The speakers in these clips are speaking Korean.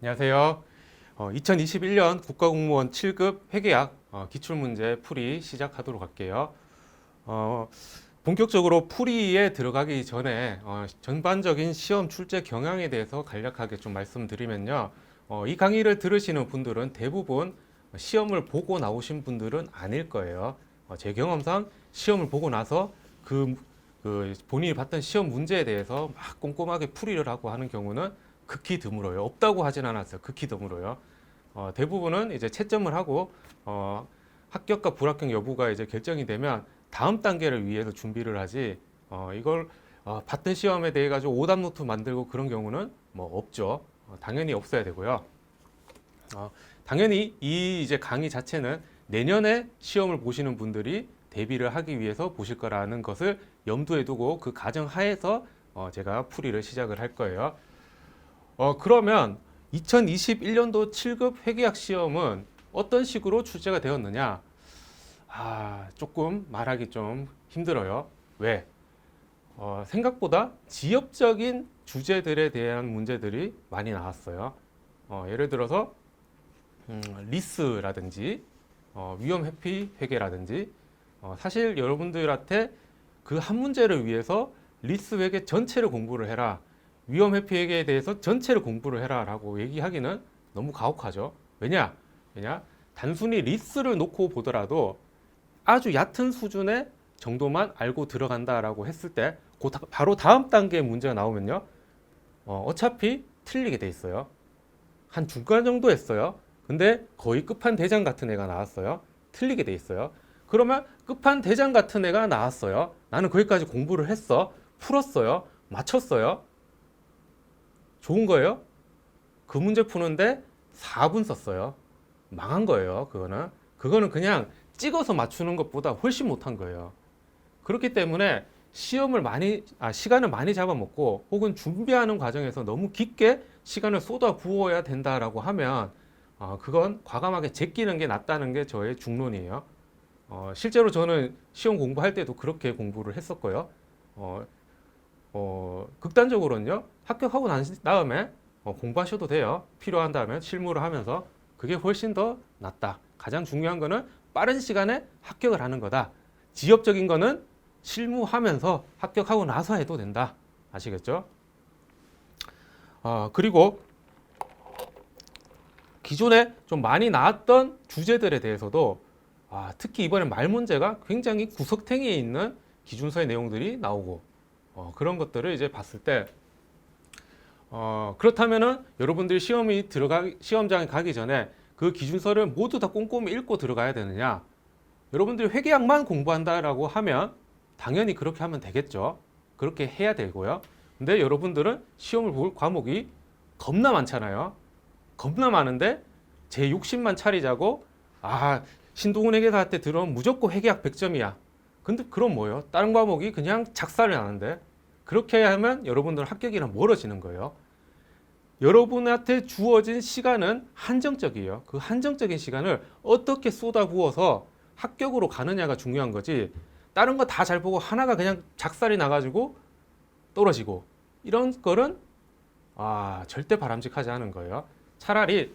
안녕하세요. 2021년 국가공무원 7급 회계학 기출문제 풀이 시작하도록 할게요. 본격적으로 풀이에 들어가기 전에 전반적인 시험 출제 경향에 대해서 간략하게 좀 말씀드리면요. 이 강의를 들으시는 분들은 대부분 시험을 보고 나오신 분들은 아닐 거예요. 제 경험상 시험을 보고 나서 그 본인이 봤던 시험 문제에 대해서 막 꼼꼼하게 풀이를 하고 하는 경우는 극히 드물어요. 없다고 하진 않았어요. 극히 드물어요. 대부분은 이제 채점을 하고 합격과 불합격 여부가 이제 결정이 되면 다음 단계를 위해서 준비를 하지 이걸 봤던 시험에 대해 가지고 오답 노트 만들고 그런 경우는 뭐 없죠. 당연히 없어야 되고요. 당연히 이 이제 강의 자체는 내년에 시험을 보시는 분들이 대비를 하기 위해서 보실 거라는 것을 염두에 두고 그 가정 하에서 제가 풀이를 시작을 할 거예요. 그러면 2021년도 7급 회계학 시험은 어떤 식으로 출제가 되었느냐? 조금 말하기 좀 힘들어요. 왜? 생각보다 지엽적인 주제들에 대한 문제들이 많이 나왔어요. 예를 들어서 리스라든지 위험 회피 회계라든지 사실 여러분들한테 그 한 문제를 위해서 리스 회계 전체를 공부를 해라. 위험 회피 회계에 대해서 전체를 공부를 해라 라고 얘기하기는 너무 가혹하죠. 왜냐? 단순히 리스를 놓고 보더라도 아주 얕은 수준의 정도만 알고 들어간다라고 했을 때 바로 다음 단계의 문제가 나오면요. 어차피 틀리게 돼 있어요. 한 중간 정도 했어요. 근데 거의 끝판대장 같은 애가 나왔어요. 틀리게 돼 있어요. 그러면 끝판대장 같은 애가 나왔어요. 나는 거기까지 공부를 했어. 풀었어요. 맞췄어요. 좋은 거예요? 그 문제 푸는데 4분 썼어요. 망한 거예요. 그거는 그냥 찍어서 맞추는 것보다 훨씬 못한 거예요. 그렇기 때문에 시간을 많이 잡아먹고 혹은 준비하는 과정에서 너무 깊게 시간을 쏟아 부어야 된다라고 하면 그건 과감하게 제끼는 게 낫다는 게 저의 중론이에요. 실제로 저는 시험 공부할 때도 그렇게 공부를 했었고요. 극단적으로는요, 합격하고 난 다음에 공부하셔도 돼요. 필요한다면 실무를 하면서 그게 훨씬 더 낫다. 가장 중요한 거는 빠른 시간에 합격을 하는 거다. 지엽적인 거는 실무하면서 합격하고 나서 해도 된다. 아시겠죠? 그리고 기존에 좀 많이 나왔던 주제들에 대해서도 특히 이번에 말 문제가 굉장히 구석탱이에 있는 기준서의 내용들이 나오고 그런 것들을 이제 봤을 때 그렇다면은 여러분들이 시험장에 가기 전에 그 기준서를 모두 다 꼼꼼히 읽고 들어가야 되느냐? 여러분들이 회계학만 공부한다라고 하면 당연히 그렇게 하면 되겠죠. 그렇게 해야 되고요. 근데 여러분들은 시험을 볼 과목이 겁나 많잖아요. 겁나 많은데 제 욕심만 차리자고 신동훈 회계사한테 들어오면 무조건 회계학 100점이야. 근데 그럼 뭐예요? 다른 과목이 그냥 작살을 나는데 그렇게 하면 여러분들 합격이랑 멀어지는 거예요. 여러분한테 주어진 시간은 한정적이에요. 그 한정적인 시간을 어떻게 쏟아부어서 합격으로 가느냐가 중요한 거지. 다른 거 다 잘 보고 하나가 그냥 작살이 나가지고 떨어지고 이런 거는 절대 바람직하지 않은 거예요. 차라리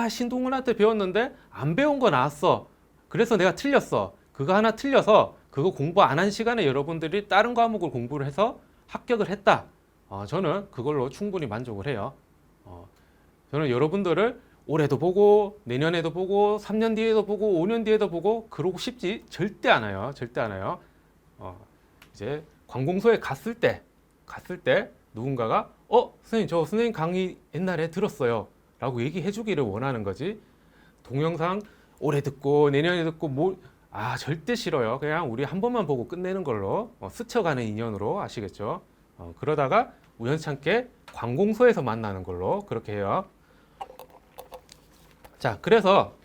신동훈한테 배웠는데 안 배운 거 나왔어. 그래서 내가 틀렸어. 그거 하나 틀려서 그거 공부 안 한 시간에 여러분들이 다른 과목을 공부를 해서 합격을 했다. 저는 그걸로 충분히 만족을 해요. 저는 여러분들을 올해도 보고 내년에도 보고 3년 뒤에도 보고 5년 뒤에도 보고 그러고 싶지 절대 않아요. 절대 않아요. 이제 관공서에 갔을 때 누군가가 선생님 저 선생님 강의 옛날에 들었어요. 라고 얘기해 주기를 원하는 거지. 동영상 올해 듣고 내년에 듣고 절대 싫어요. 그냥 우리 한 번만 보고 끝내는 걸로 스쳐가는 인연으로 아시겠죠? 그러다가 우연찮게 관공서에서 만나는 걸로 그렇게 해요. 자, 그래서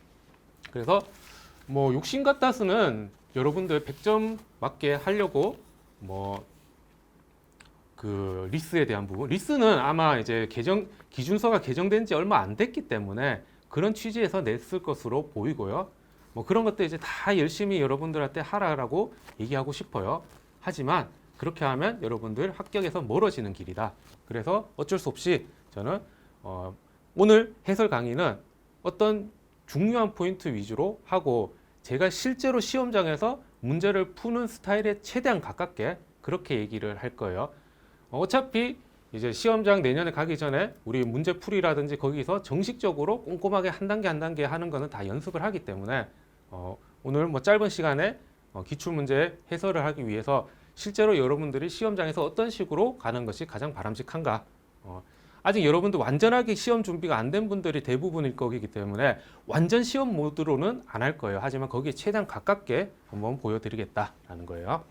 뭐 욕심 같아서는 여러분들 100점 맞게 하려고 그 리스에 대한 부분, 리스는 아마 이제 기준서가 개정된 지 얼마 안 됐기 때문에 그런 취지에서 냈을 것으로 보이고요. 뭐 그런 것들 이제 다 열심히 여러분들한테 하라라고 얘기하고 싶어요. 하지만 그렇게 하면 여러분들 합격에서 멀어지는 길이다. 그래서 어쩔 수 없이 저는 오늘 해설 강의는 어떤 중요한 포인트 위주로 하고 제가 실제로 시험장에서 문제를 푸는 스타일에 최대한 가깝게 그렇게 얘기를 할 거예요. 어차피 이제 시험장 내년에 가기 전에 우리 문제풀이라든지 거기서 정식적으로 꼼꼼하게 한 단계 한 단계 하는 거는 다 연습을 하기 때문에 오늘 뭐 짧은 시간에 기출문제 해설을 하기 위해서 실제로 여러분들이 시험장에서 어떤 식으로 가는 것이 가장 바람직한가, 아직 여러분들 완전하게 시험 준비가 안 된 분들이 대부분일 거기 때문에 완전 시험 모드로는 안 할 거예요. 하지만 거기에 최대한 가깝게 한번 보여드리겠다라는 거예요.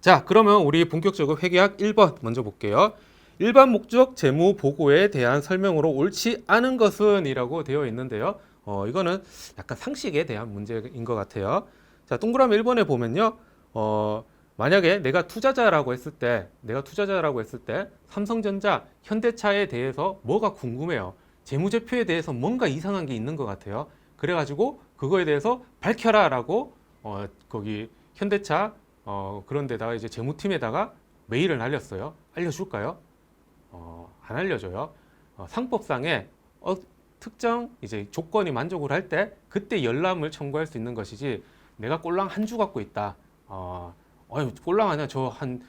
자, 그러면 우리 본격적으로 회계학 1번 먼저 볼게요. 일반 목적 재무 보고에 대한 설명으로 옳지 않은 것은 이라고 되어 있는데요. 이거는 약간 상식에 대한 문제인 것 같아요. 자, 동그라미 1번에 보면요. 만약에 내가 투자자라고 했을 때 삼성전자, 현대차에 대해서 뭐가 궁금해요. 재무제표에 대해서 뭔가 이상한 게 있는 것 같아요. 그래가지고 그거에 대해서 밝혀라 라고 거기 현대차 그런 데다가 이제 재무팀에다가 메일을 날렸어요. 알려줄까요? 안 알려줘요. 상법상에 특정 이제 조건이 만족을 할 때 그때 열람을 청구할 수 있는 것이지, 내가 꼴랑 한 주 갖고 있다. 꼴랑 아니야. 저 한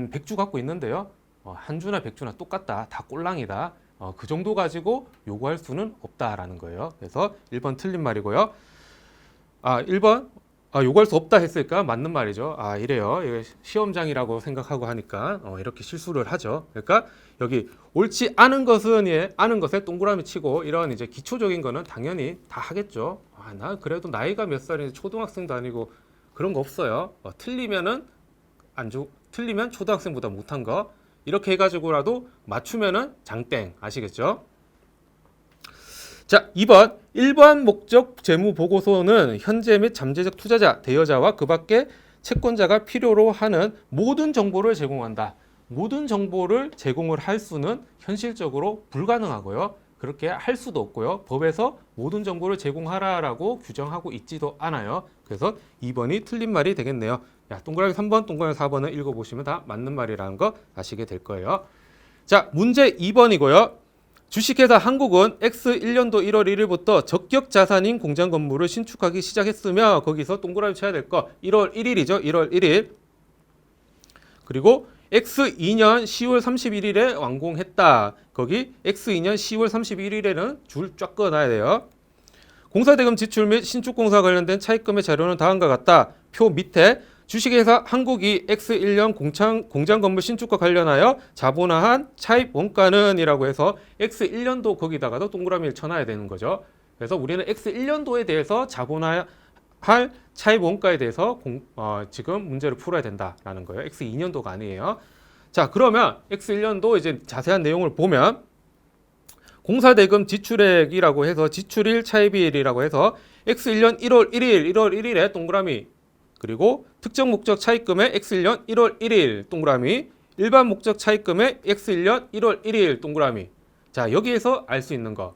100주 갖고 있는데요. 한 주나 100주나 똑같다. 다 꼴랑이다. 그 정도 가지고 요구할 수는 없다라는 거예요. 그래서 1번 틀린 말이고요. 1번 요구할 수 없다 했으니까 맞는 말이죠. 이래요. 시험장이라고 생각하고 하니까 이렇게 실수를 하죠. 그러니까 여기 옳지 않은 것은 아는 것에 동그라미 치고 이런 이제 기초적인 거는 당연히 다 하겠죠. 나 그래도 나이가 몇 살인지 초등학생도 아니고 그런 거 없어요. 틀리면 초등학생보다 못한 거 이렇게 해가지고라도 맞추면은 장땡. 아시겠죠? 자, 2번 일반 목적 재무 보고서는 현재 및 잠재적 투자자, 대여자와 그 밖에 채권자가 필요로 하는 모든 정보를 제공한다. 모든 정보를 제공을 할 수는 현실적으로 불가능하고요. 그렇게 할 수도 없고요. 법에서 모든 정보를 제공하라라고 규정하고 있지도 않아요. 그래서 2번이 틀린 말이 되겠네요. 동그라미 3번, 동그라미 4번을 읽어보시면 다 맞는 말이라는 거 아시게 될 거예요. 자, 문제 2번이고요. 주식회사 한국은 X1년도 1월 1일부터 적격 자산인 공장 건물을 신축하기 시작했으며 거기서 동그라미 쳐야 될 거 1월 1일이죠. 1월 1일. 그리고 X2년 10월 31일에 완공했다. 거기 X2년 10월 31일에는 줄 쫙 그어놔야 돼요. 공사대금 지출 및 신축공사 관련된 차입금의 자료는 다음과 같다. 표 밑에 주식회사 한국이 X1년 공장 건물 신축과 관련하여 자본화한 차입 원가는 이라고 해서 X1년도 거기다가도 동그라미를 쳐놔야 되는 거죠. 그래서 우리는 X1년도에 대해서 자본화할 차입 원가에 대해서 지금 문제를 풀어야 된다라는 거예요. X2년도가 아니에요. 자, 그러면 X1년도 이제 자세한 내용을 보면 공사대금 지출액이라고 해서 지출일 차입일이라고 해서 X1년 1월 1일에 동그라미, 그리고 특정 목적 차입금의 X1년 1월 1일 동그라미, 일반 목적 차입금의 X1년 1월 1일 동그라미. 자, 여기서 알 수 있는 거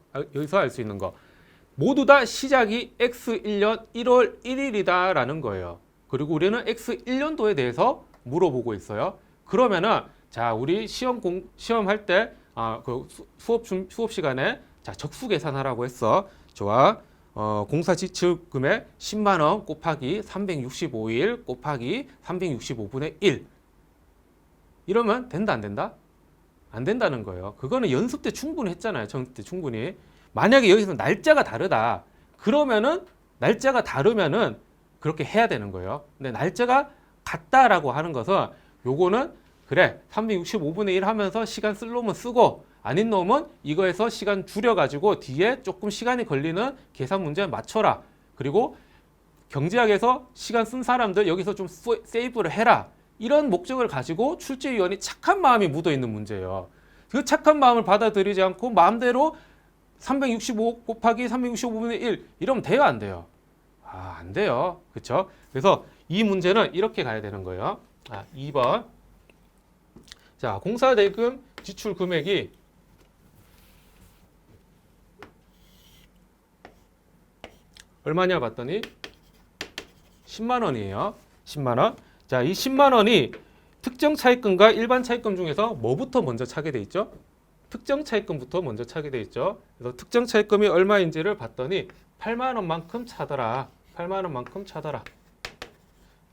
모두 다 시작이 X1년 1월 1일이다라는 거예요. 그리고 우리는 X1년도에 대해서 물어보고 있어요. 그러면은 자, 우리 시험할 때 그 수업 시간에 자, 적수 계산하라고 했어. 좋아. 공사 지출 금액 10만 원 곱하기 365일 곱하기 365분의 1. 이러면 된다, 안 된다? 안 된다는 거예요. 그거는 연습 때 충분히 했잖아요. 연습 때 충분히. 만약에 여기서 날짜가 다르다. 그러면은 날짜가 다르면은 그렇게 해야 되는 거예요. 근데 날짜가 같다라고 하는 것은 요거는 그래 365분의 1 하면서 시간 쓸 놈은 쓰고 아닌 놈은 이거에서 시간 줄여가지고 뒤에 조금 시간이 걸리는 계산 문제 맞춰라. 그리고 경제학에서 시간 쓴 사람들 여기서 좀 세이브를 해라. 이런 목적을 가지고 출제위원이 착한 마음이 묻어있는 문제예요. 그 착한 마음을 받아들이지 않고 마음대로 365 곱하기 365분의 1 이러면 돼요, 안 돼요? 안 돼요. 그렇죠? 그래서 이 문제는 이렇게 가야 되는 거예요. 2번. 자, 공사대금 지출 금액이 얼마냐 봤더니 10만 원이에요. 10만 원. 자, 이 10만 원이 특정 차입금과 일반 차입금 중에서 뭐부터 먼저 차게 돼 있죠? 특정 차입금부터 먼저 차게 돼 있죠. 그래서 특정 차입금이 얼마인지를 봤더니 8만 원만큼 차더라. 8만 원만큼 차더라.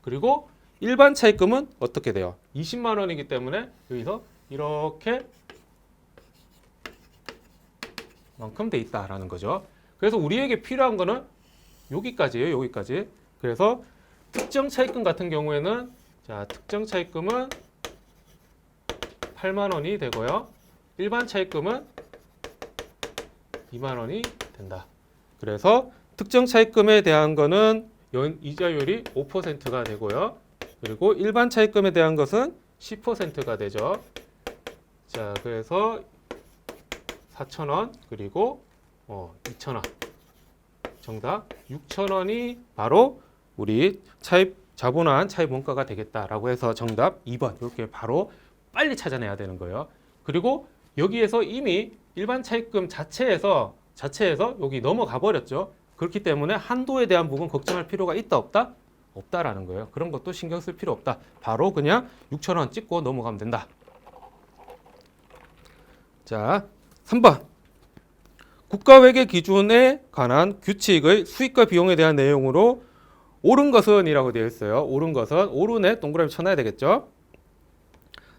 그리고 일반 차입금은 어떻게 돼요? 20만 원이기 때문에 여기서 이렇게 만큼 돼 있다라는 거죠. 그래서 우리에게 필요한 거는 여기까지예요. 여기까지. 그래서 특정 차입금 같은 경우에는 자, 특정 차입금은 8만 원이 되고요. 일반 차입금은 2만 원이 된다. 그래서 특정 차입금에 대한 거는 이자율이 5%가 되고요. 그리고 일반 차입금에 대한 것은 10%가 되죠. 자, 그래서 4,000원 그리고 2,000원. 정답 6,000원이 바로 우리 자본화한 차입 원가가 되겠다라고 해서 정답 2번 이렇게 바로 빨리 찾아내야 되는 거예요. 그리고 여기에서 이미 일반 차입금 자체에서 여기 넘어가 버렸죠. 그렇기 때문에 한도에 대한 부분 걱정할 필요가 있다 없다? 없다라는 거예요. 그런 것도 신경 쓸 필요 없다. 바로 그냥 6,000원 찍고 넘어가면 된다. 자, 3번. 국가회계 기준에 관한 규칙의 수익과 비용에 대한 내용으로 옳은 것은 이라고 되어 있어요. 옳은 것은 옳은에 동그라미 쳐놔야 되겠죠.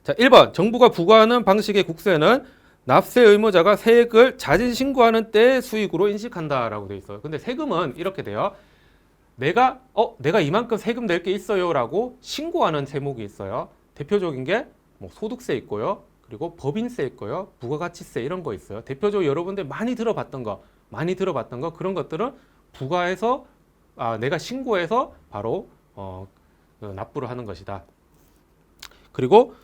자, 1번. 정부가 부과하는 방식의 국세는 납세 의무자가 세액을 자진 신고하는 때의 수익으로 인식한다라고 되어 있어요. 근데 세금은 이렇게 돼요. 내가 이만큼 세금 낼 게 있어요라고 신고하는 세목이 있어요. 대표적인 게 뭐 소득세 있고요. 그리고 법인세 있고요. 부가가치세 이런 거 있어요. 대표적으로 여러분들 많이 들어봤던 거 그런 것들은 부과해서 내가 신고해서 바로 납부를 하는 것이다. 그리고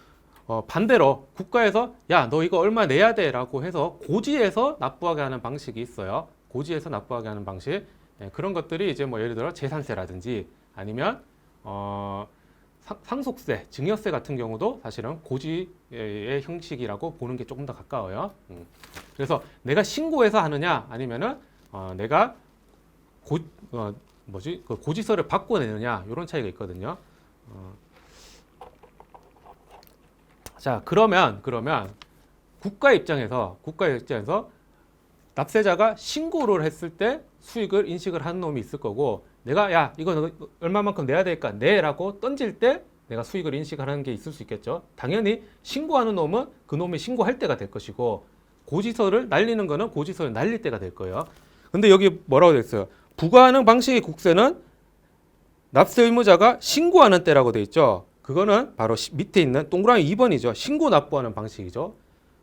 반대로 국가에서 야, 너 이거 얼마 내야 돼라고 해서 고지해서 납부하게 하는 방식이 있어요. 고지해서 납부하게 하는 방식. 그런 것들이 이제 뭐 예를 들어 재산세라든지 아니면 상속세, 증여세 같은 경우도 사실은 고지의 형식이라고 보는 게 조금 더 가까워요. 그래서 내가 신고해서 하느냐 아니면은 내가 그 고지서를 받고 내느냐 이런 차이가 있거든요. 자, 그러면 국가 입장에서 납세자가 신고를 했을 때 수익을 인식을 하는 놈이 있을 거고, 내가 야 이거 얼마만큼 내야 될까 내라고 던질 때 내가 수익을 인식하는 게 있을 수 있겠죠. 당연히 신고하는 놈은 그 놈이 신고할 때가 될 것이고, 고지서를 날리는 거는 고지서를 날릴 때가 될 거예요. 근데 여기 뭐라고 되어 있어요? 부과하는 방식의 국세는 납세 의무자가 신고하는 때라고 되어 있죠. 그거는 바로 밑에 있는 동그라미 2번이죠. 신고 납부하는 방식이죠.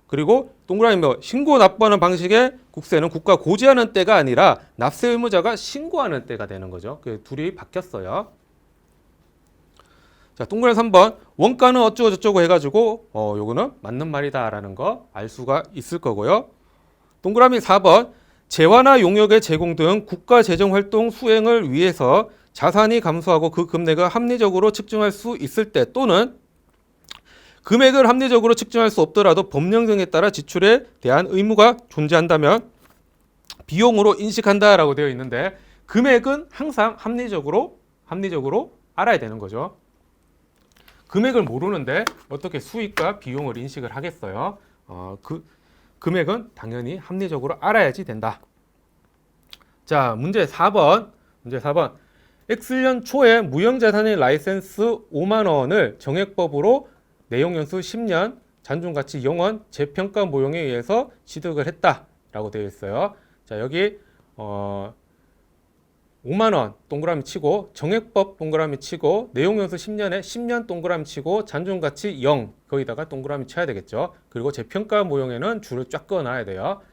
그리고 동그라미 신고 납부하는 방식의 국세는 국가 고지하는 때가 아니라 납세 의무자가 신고하는 때가 되는 거죠. 그 둘이 바뀌었어요. 자, 동그라미 3번. 원가는 어쩌고 저쩌고 해가지고 요거는 맞는 말이다라는 거 알 수가 있을 거고요. 동그라미 4번. 재화나 용역의 제공 등 국가 재정 활동 수행을 위해서 자산이 감소하고 그 금액을 합리적으로 측정할 수 있을 때, 또는 금액을 합리적으로 측정할 수 없더라도 법령 등에 따라 지출에 대한 의무가 존재한다면 비용으로 인식한다라고 되어 있는데, 금액은 항상 합리적으로 알아야 되는 거죠. 금액을 모르는데 어떻게 수익과 비용을 인식을 하겠어요? 그 금액은 당연히 합리적으로 알아야지 된다. 자, 문제 4번. X년 초에 무형자산의 라이센스 5만 원을 정액법으로 내용연수 10년, 잔존가치 0원, 재평가 모형에 의해서 취득을 했다라고 되어 있어요. 자, 여기 5만 원 동그라미 치고, 정액법 동그라미 치고, 내용연수 10년에 10년 동그라미 치고, 잔존가치 0 거기다가 동그라미 쳐야 되겠죠. 그리고 재평가 모형에는 줄을 쫙 그어놔야 돼요.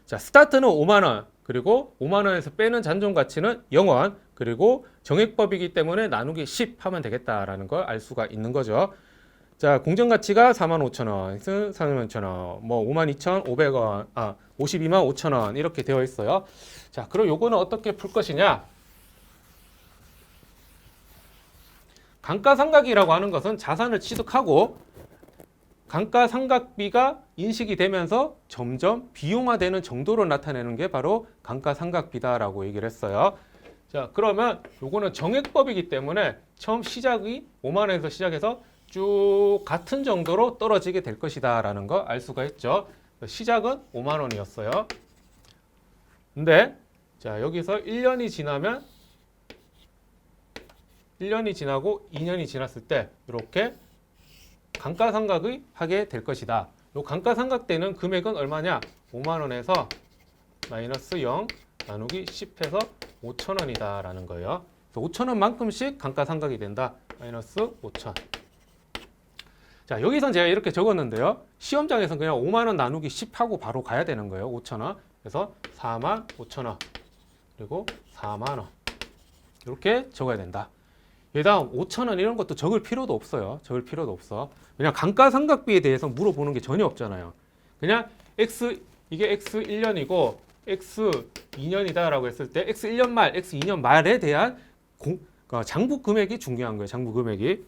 자, 스타트는 5만 원, 그리고 5만 원에서 빼는 잔존가치는 0원, 그리고 정액법이기 때문에 나누기 10 하면 되겠다라는 걸 알 수가 있는 거죠. 자, 공정가치가 45,000원, 45,000원, 뭐 52,500원, 525,000원 이렇게 되어 있어요. 자, 그럼 요거는 어떻게 풀 것이냐? 감가상각이라고 하는 것은 자산을 취득하고 감가상각비가 인식이 되면서 점점 비용화되는 정도로 나타내는 게 바로 감가상각비다라고 얘기를 했어요. 자, 그러면 요거는 정액법이기 때문에 처음 시작이 5만 원에서 시작해서 쭉 같은 정도로 떨어지게 될 것이다 라는 거 알 수가 있죠. 시작은 5만 원이었어요. 근데 자, 여기서 1년이 지나고 2년이 지났을 때 이렇게 감가상각이 하게 될 것이다. 요 감가상각되는 금액은 얼마냐? 5만 원에서 마이너스 0 나누기 10해서 5천 원이다 라는 거예요. 5천 원만큼씩 감가상각이 된다. 마이너스 5천. 자, 여기선 제가 이렇게 적었는데요. 시험장에서는 그냥 5만 원 나누기 10하고 바로 가야 되는 거예요. 5천 원. 그래서 4만 5천 원. 그리고 4만 원. 이렇게 적어야 된다. 다음 5천 원 이런 것도 적을 필요도 없어요. 적을 필요도 없어. 그냥 감가상각비에 대해서 물어보는 게 전혀 없잖아요. 그냥 이게 X 1년이고 X 2년이다라고 했을 때 X 1년 말, X 2년 말에 대한 장부 금액이 중요한 거예요. 장부 금액이.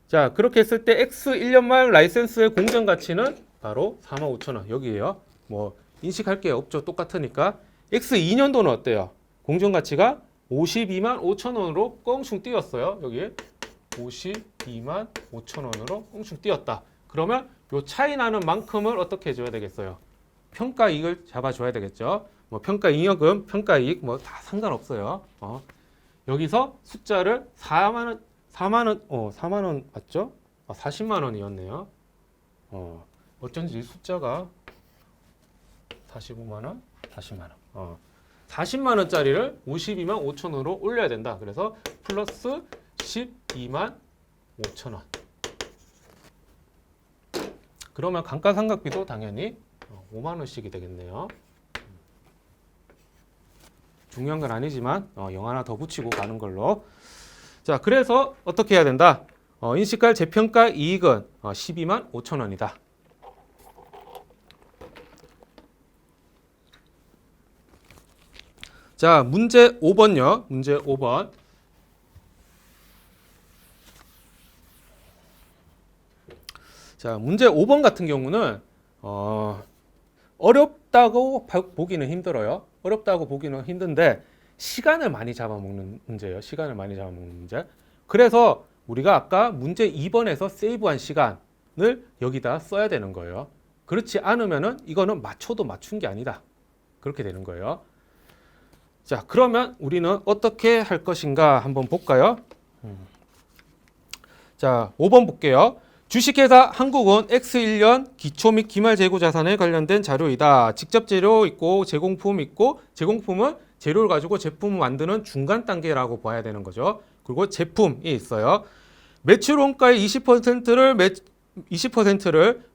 자, 그렇게 했을 때 X 1년 말 라이센스의 공정 가치는 바로 45,000원. 여기에요. 뭐 인식할 게 없죠. 똑같으니까. X 2년도는 어때요? 공정 가치가 52만 5천 원으로 껑충 뛰었어요. 여기 52만 5천 원으로 껑충 뛰었다. 그러면 요 차이 나는 만큼을 어떻게 해줘야 되겠어요? 평가이익을 잡아줘야 되겠죠. 뭐 평가잉여금, 평가이익 뭐 다 상관없어요. 여기서 숫자를 4만 원 맞죠? 40만 원이었네요. 어쩐지 숫자가 45만 원, 40만 원. 40만 원짜리를 52만 5천 원으로 올려야 된다. 그래서 플러스 12만 5천 원. 그러면 감가상각비도 당연히 5만 원씩이 되겠네요. 중요한 건 아니지만 0 하나 더 붙이고 가는 걸로. 자, 그래서 어떻게 해야 된다? 인식할 재평가 이익은 12만 5천 원이다. 자, 문제 5번요. 문제 5번. 자, 문제 5번 같은 경우는 어렵다고 보기는 힘들어요. 어렵다고 보기는 힘든데 시간을 많이 잡아먹는 문제예요. 시간을 많이 잡아먹는 문제. 그래서 우리가 아까 문제 2번에서 세이브한 시간을 여기다 써야 되는 거예요. 그렇지 않으면은 이거는 맞춰도 맞춘 게 아니다. 그렇게 되는 거예요. 자, 그러면 우리는 어떻게 할 것인가 한번 볼까요? 자, 5번 볼게요. 주식회사 한국은 X1년 기초 및 기말 재고 자산에 관련된 자료이다. 직접 재료 있고 제공품 있고 제공품은 재료를 가지고 제품을 만드는 중간 단계라고 봐야 되는 거죠. 그리고 제품이 있어요. 매출 원가의 20%를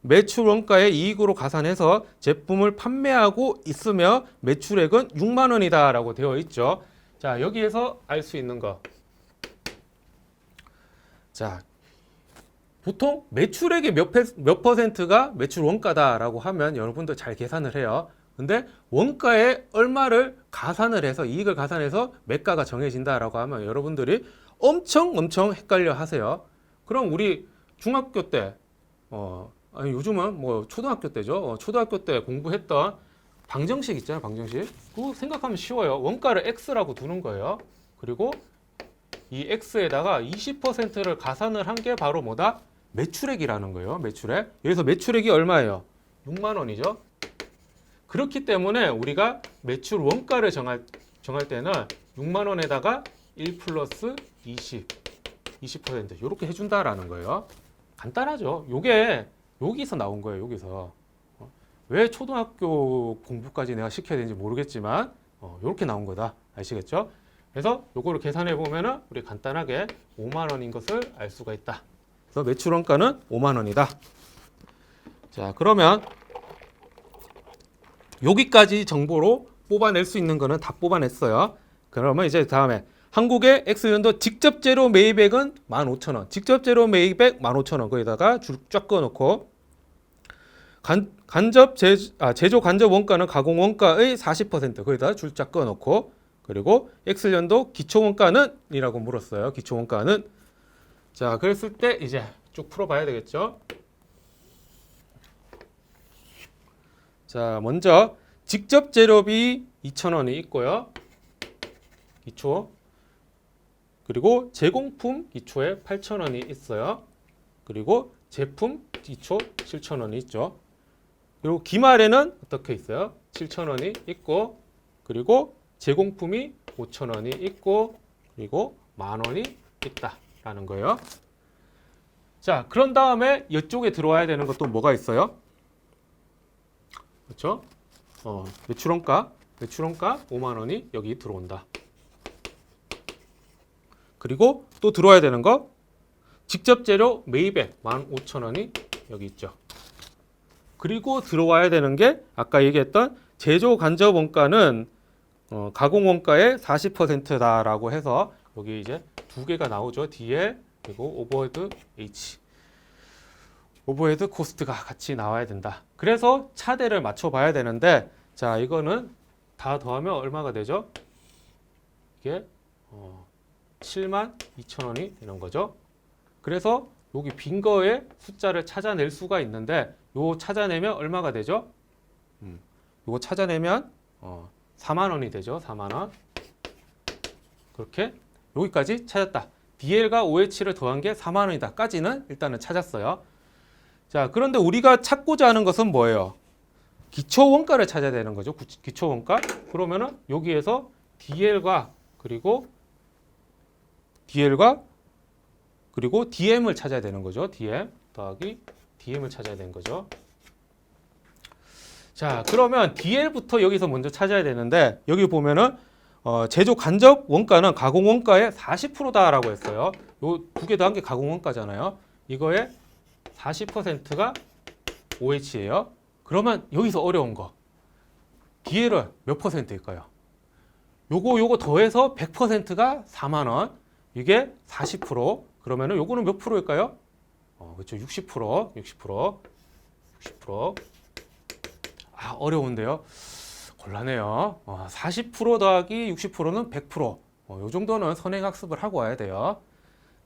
매출 원가의 이익으로 가산해서 제품을 판매하고 있으며 매출액은 6만 원이다 라고 되어 있죠. 자, 여기에서 알 수 있는 거. 자, 보통 매출액의 몇 퍼센트가 매출 원가다라고 하면 여러분들 잘 계산을 해요. 근데 원가에 얼마를 가산을 해서 이익을 가산해서 매가가 정해진다라고 하면 여러분들이 엄청 헷갈려 하세요. 그럼 우리 중학교 때 아니 요즘은 뭐 초등학교 때죠. 초등학교 때 공부했던 방정식 있잖아요. 방정식. 그거 생각하면 쉬워요. 원가를 X라고 두는 거예요. 그리고 이 X에다가 20%를 가산을 한 게 바로 뭐다? 매출액이라는 거예요. 매출액. 여기서 매출액이 얼마예요? 6만 원이죠. 그렇기 때문에 우리가 매출 원가를 정할 때는 6만 원에다가 1 플러스 20% 이렇게 해준다라는 거예요. 간단하죠. 요게 여기서 나온 거예요. 여기서. 왜 초등학교 공부까지 내가 시켜야 되는지 모르겠지만 이렇게 나온 거다. 아시겠죠? 그래서 요거를 계산해 보면은 우리 간단하게 5만 원인 것을 알 수가 있다. 그래서 매출 원가는 5만 원이다. 자, 그러면 여기까지 정보로 뽑아낼 수 있는 거는 다 뽑아냈어요. 그러면 이제 다음에 한국의 X년도 직접 재료 매입액은 15,000원. 직접 재료 매입액 15,000원. 거기다가 줄 쫙 그어놓고 제조 간접 원가는 가공 원가의 40%. 거기다가 줄 쫙 그어놓고 그리고 X년도 기초 원가는 이라고 물었어요. 기초 원가는. 자, 그랬을 때 이제 쭉 풀어봐야 되겠죠. 자, 먼저 직접 재료비 2,000원이 있고요. 기초. 그리고 제공품 기초에 8,000원이 있어요. 그리고 제품 기초 7,000원이 있죠. 그리고 기말에는 어떻게 있어요? 7,000원이 있고, 그리고 제공품이 5,000원이 있고, 그리고 10,000원이 있다라는 거예요. 자, 그런 다음에 이쪽에 들어와야 되는 것도 뭐가 있어요? 그렇죠? 매출원가 50,000원이 여기 들어온다. 그리고 또 들어와야 되는 거 직접 재료 매입액 15,000원이 여기 있죠. 그리고 들어와야 되는 게 아까 얘기했던 제조 간접 원가는 가공 원가의 40%다라고 해서 여기 이제 두 개가 나오죠. DL 그리고 오버헤드 H. 오버헤드 코스트가 같이 나와야 된다. 그래서 차대를 맞춰 봐야 되는데, 자, 이거는 다 더하면 얼마가 되죠? 이게 72,000원이 되는 거죠. 그래서 여기 빈 거에 숫자를 찾아낼 수가 있는데, 요 찾아내면 얼마가 되죠? 요거 찾아내면 4만 원이 되죠. 4만 원. 그렇게 여기까지 찾았다. DL과 OH를 더한 게 4만 원이다까지는 일단은 찾았어요. 자, 그런데 우리가 찾고자 하는 것은 뭐예요? 기초 원가를 찾아야 되는 거죠. 기초 원가. 그러면은 여기에서 DL과 그리고 DM을 찾아야 되는 거죠. DM 더하기 DM을 찾아야 되는 거죠. 자, 그러면 DL부터 여기서 먼저 찾아야 되는데, 여기 보면은 제조 간접 원가는 가공 원가의 40%다라고 했어요. 요 두 개 더한 게 가공 원가잖아요. 이거의 40%가 OH예요. 그러면 여기서 어려운 거 DL은 몇 %일까요? 요거 더해서 100%가 4만 원. 이게 40%. 그러면은 요거는 몇 프로일까요? 그렇죠. 60%. 아, 어려운데요. 곤란해요. 40% 더하기 60%는 100%. 요 정도는 선행학습을 하고 와야 돼요.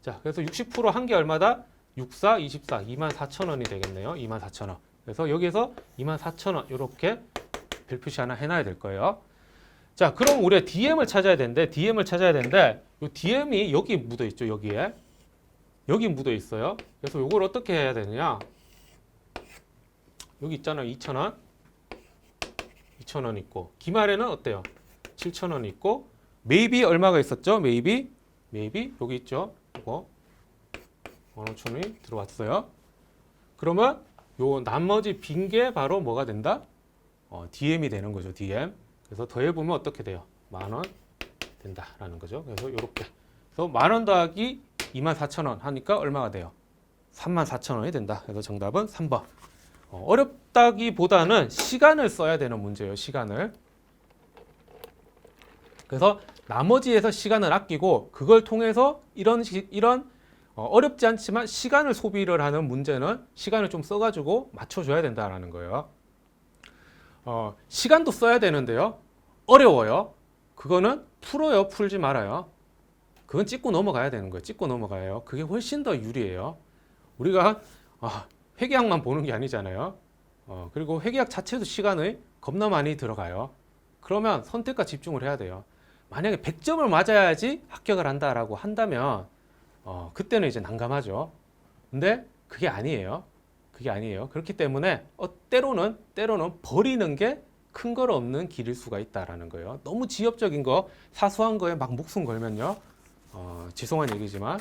자, 그래서 60% 한 게 얼마다? 64, 24, 24,000원이 되겠네요. 24,000원. 그래서 여기에서 24,000원 이렇게 별 표시 하나 해놔야 될 거예요. 자, 그럼 우리가 DM을 찾아야 되는데, 이 DM이 여기 묻어 있죠. 여기 묻어 있어요. 그래서 이걸 어떻게 해야 되느냐? 여기 있잖아요. 2,000원. 2,000원 있고, 기말에는 어때요? 7,000원 있고, 매입이 얼마가 있었죠? 매입이 여기 있죠. 이거 15,000원이 들어왔어요. 그러면 요 나머지 빈 게 바로 뭐가 된다? DM이 되는 거죠. DM. 그래서 더해보면 어떻게 돼요? 10,000원 된다라는 거죠. 그래서 이렇게. 그래서 10,000원 더하기 24,000원 하니까 얼마가 돼요? 34,000원이 된다. 그래서 정답은 3번. 어렵다기보다는 시간을 써야 되는 문제예요. 시간을. 그래서 나머지에서 시간을 아끼고 그걸 통해서 이런 어렵지 않지만 시간을 소비를 하는 문제는 시간을 좀 써가지고 맞춰줘야 된다라는 거예요. 시간도 써야 되는데요. 어려워요. 그거는 풀어요. 풀지 말아요. 그건 찍고 넘어가야 되는 거예요. 찍고 넘어가요. 그게 훨씬 더 유리해요. 우리가 회계학만 보는 게 아니잖아요. 그리고 회계학 자체도 시간이 겁나 많이 들어가요. 그러면 선택과 집중을 해야 돼요. 만약에 100점을 맞아야지 합격을 한다라고 한다면 그때는 이제 난감하죠. 근데 그게 아니에요. 그렇기 때문에 때로는 버리는 게 큰 걸 없는 길일 수가 있다라는 거예요. 너무 지엽적인 거, 사소한 거에 막 목숨 걸면요. 죄송한 얘기지만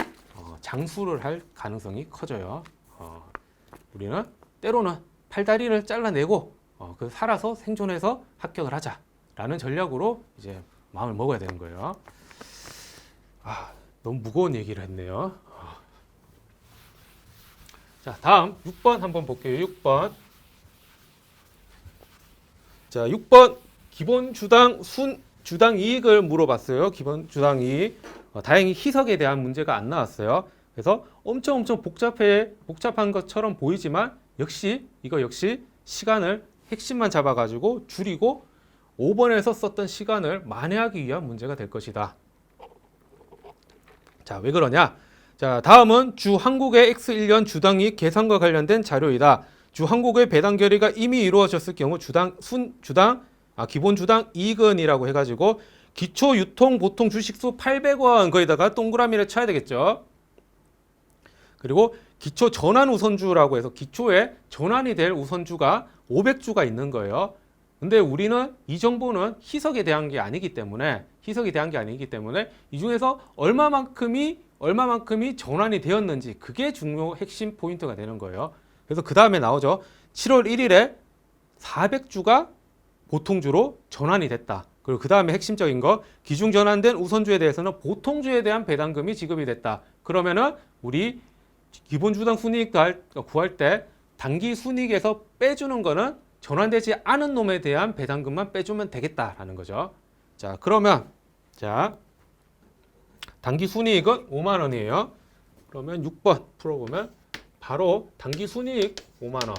장수를 할 가능성이 커져요. 우리는 때로는 팔다리를 잘라내고 살아서 생존해서 합격을 하자라는 전략으로 이제 마음을 먹어야 되는 거예요. 너무 무거운 얘기를 했네요. 자, 다음 6번 한번 볼게요. 6번. 자, 6번 기본 주당 주당 이익을 물어봤어요. 기본 주당 이익. 다행히 희석에 대한 문제가 안 나왔어요. 그래서 엄청 복잡한 것처럼 보이지만 이거 역시 시간을 핵심만 잡아가지고 줄이고 5번에서 썼던 시간을 만회하기 위한 문제가 될 것이다. 자, 왜 그러냐? 자, 다음은 주 한국의 X1년 주당이익 계산과 관련된 자료이다. 주 한국의 배당 결의가 이미 이루어졌을 경우 기본 주당 이익은이라고 해가지고 기초 유통 보통 주식수 800원 거기다가 동그라미를 쳐야 되겠죠. 그리고 기초 전환 우선주라고 해서 기초에 전환이 될 우선주가 500주가 있는 거예요. 근데 우리는 이 정보는 희석에 대한 게 아니기 때문에 이 중에서 얼마만큼이 전환이 되었는지 그게 중요 핵심 포인트가 되는 거예요. 그래서 그 다음에 나오죠. 7월 1일에 400주가 보통주로 전환이 됐다. 그리고 그 다음에 핵심적인 거, 기중 전환된 우선주에 대해서는 보통주에 대한 배당금이 지급이 됐다. 그러면은 우리 기본 주당 순이익 구할 때 단기 순이익에서 빼주는 거는 전환되지 않은 놈에 대한 배당금만 빼주면 되겠다라는 거죠. 자, 그러면 단기 순이익은 5만 원이에요. 그러면 6번 풀어보면 바로 단기 순이익 5만 원.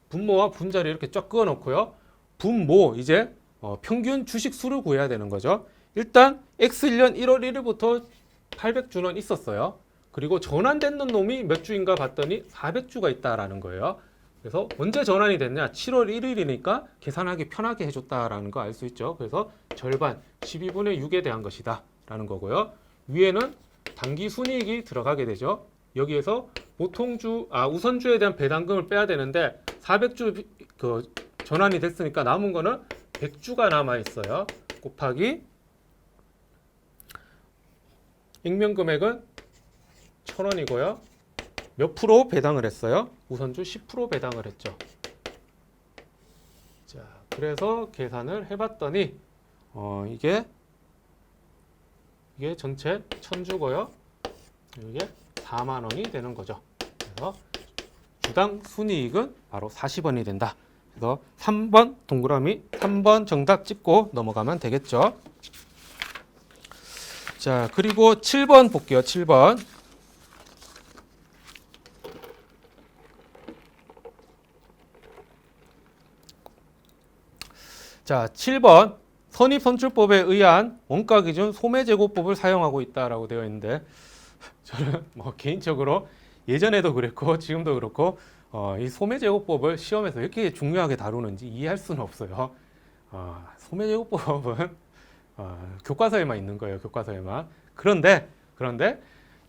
분모와 분자를 이렇게 쫙 그어 놓고요. 분모 이제 평균 주식 수를 구해야 되는 거죠. 일단 X1년 1월 1일부터 800주는 있었어요. 그리고 전환된 놈이 몇 주인가 봤더니 400주가 있다라는 거예요. 그래서 언제 전환이 됐냐? 7월 1일이니까 계산하기 편하게 해줬다라는 거 알 수 있죠. 그래서 절반 12분의 6에 대한 것이다 라는 거고요. 위에는 단기 순이익이 들어가게 되죠. 여기에서 우선주에 대한 배당금을 빼야 되는데 400주 전환이 됐으니까 남은 거는 100주가 남아 있어요. 곱하기 액면 금액은 1,000원이고요. 몇 프로 배당을 했어요? 우선주 10% 배당을 했죠. 자, 그래서 계산을 해봤더니 이게 전체 1,000주고요. 이게 4만 원이 되는 거죠. 그래서 주당 순이익은 바로 40원이 된다. 그래서 3번 동그라미 3번 정답 찍고 넘어가면 되겠죠. 자, 그리고 7번 볼게요. 7번. 자, 7번 선입선출법에 의한 원가기준 소매제고법을 사용하고 있다라고 되어 있는데 저는 개인적으로 예전에도 그랬고 지금도 그렇고 이 소매제고법을 시험에서 왜 이렇게 중요하게 다루는지 이해할 수는 없어요. 소매제고법은 교과서에만 있는 거예요. 교과서에만. 그런데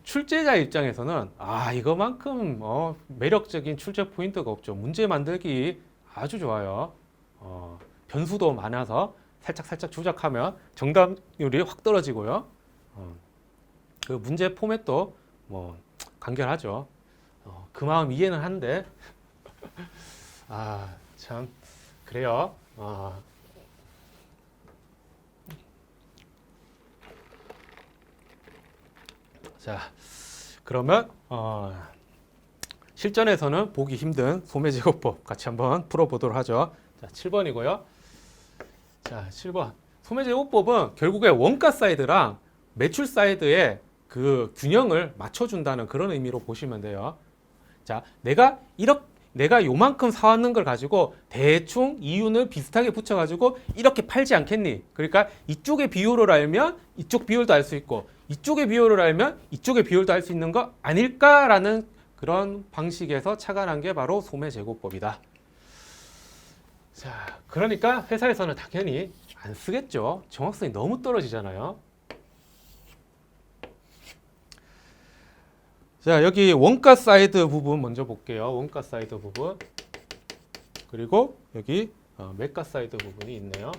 출제자 입장에서는 이거만큼 매력적인 출제 포인트가 없죠. 문제 만들기 아주 좋아요. 변수도 많아서 살짝 조작하면 정답률이 확 떨어지고요. 그 문제 포맷도 간결하죠. 그 마음 이해는 한데 참 그래요. 자, 그러면 실전에서는 보기 힘든 소매제고법 같이 한번 풀어보도록 하죠. 자, 7번이고요. 자, 7번. 소매제고법은 결국에 원가 사이드랑 매출 사이드의 그 균형을 맞춰준다는 그런 의미로 보시면 돼요. 자, 내가 요만큼 사왔는 걸 가지고 대충 이윤을 비슷하게 붙여가지고 이렇게 팔지 않겠니? 그러니까 이쪽의 비율을 알면 이쪽 비율도 알 수 있고 이쪽의 비율을 알면 이쪽의 비율도 알 수 있는 거 아닐까라는 그런 방식에서 착안한 게 바로 소매제고법이다. 자, 그러니까 회사에서는 당연히 안 쓰겠죠. 정확성이 너무 떨어지잖아요. 자, 여기 원가 사이드 부분 먼저 볼게요. 원가 사이드 부분. 그리고 여기 매가 사이드 부분이 있네요.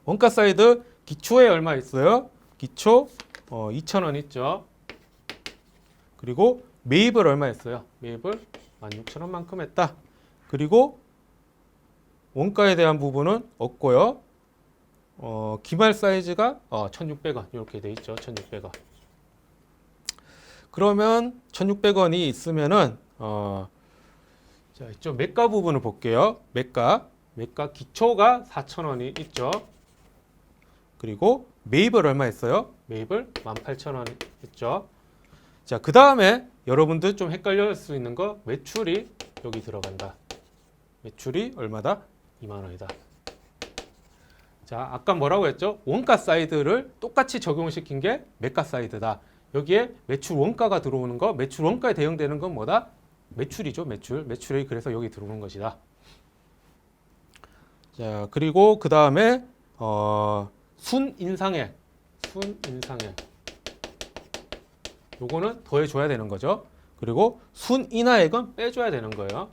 원가 사이드 기초에 얼마 있어요? 기초 2,000원 있죠. 그리고 매입을 얼마 했어요? 매입을 16,000원만큼 했다. 그리고 원가에 대한 부분은 없고요. 기말 사이즈가 1,600원 이렇게 돼 있죠. 1,600원. 그러면 1,600원이 있으면은 자, 이쪽 매가 부분을 볼게요. 매가 기초가 4,000원이 있죠. 그리고 매입을 얼마 했어요? 매입을 18,000원 했죠. 자, 그 다음에 여러분들 좀 헷갈릴 수 있는 거 매출이 여기 들어간다. 매출이 얼마다? 2만 원이다. 자, 아까 뭐라고 했죠? 원가 사이드를 똑같이 적용시킨 게 매가 사이드다. 여기에 매출 원가가 들어오는 거, 매출 원가에 대응되는 건 뭐다? 매출이죠, 매출이 그래서 여기 들어오는 것이다. 자, 그리고 그 다음에 순인상액. 요거는 더해줘야 되는 거죠. 그리고 순인하액은 빼줘야 되는 거예요.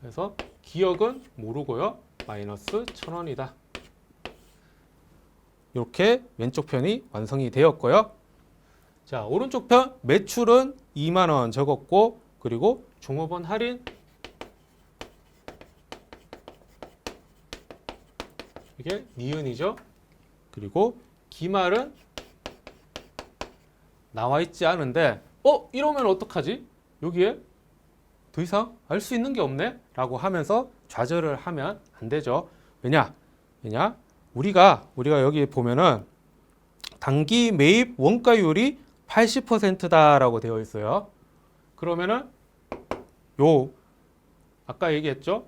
그래서 기억은 모르고요. 마이너스 1,000원이다. 이렇게 왼쪽 편이 완성이 되었고요. 자, 오른쪽 편 매출은 2만 원 적었고, 그리고 종업원 할인 이게 니은이죠. 그리고 기말은 나와 있지 않은데, 이러면 어떡하지? 여기에 더 이상 알 수 있는 게 없네? 라고 하면서 좌절을 하면 안 되죠. 왜냐? 우리가 여기 보면은 단기 매입 원가율이 80%다라고 되어 있어요. 그러면은 아까 얘기했죠?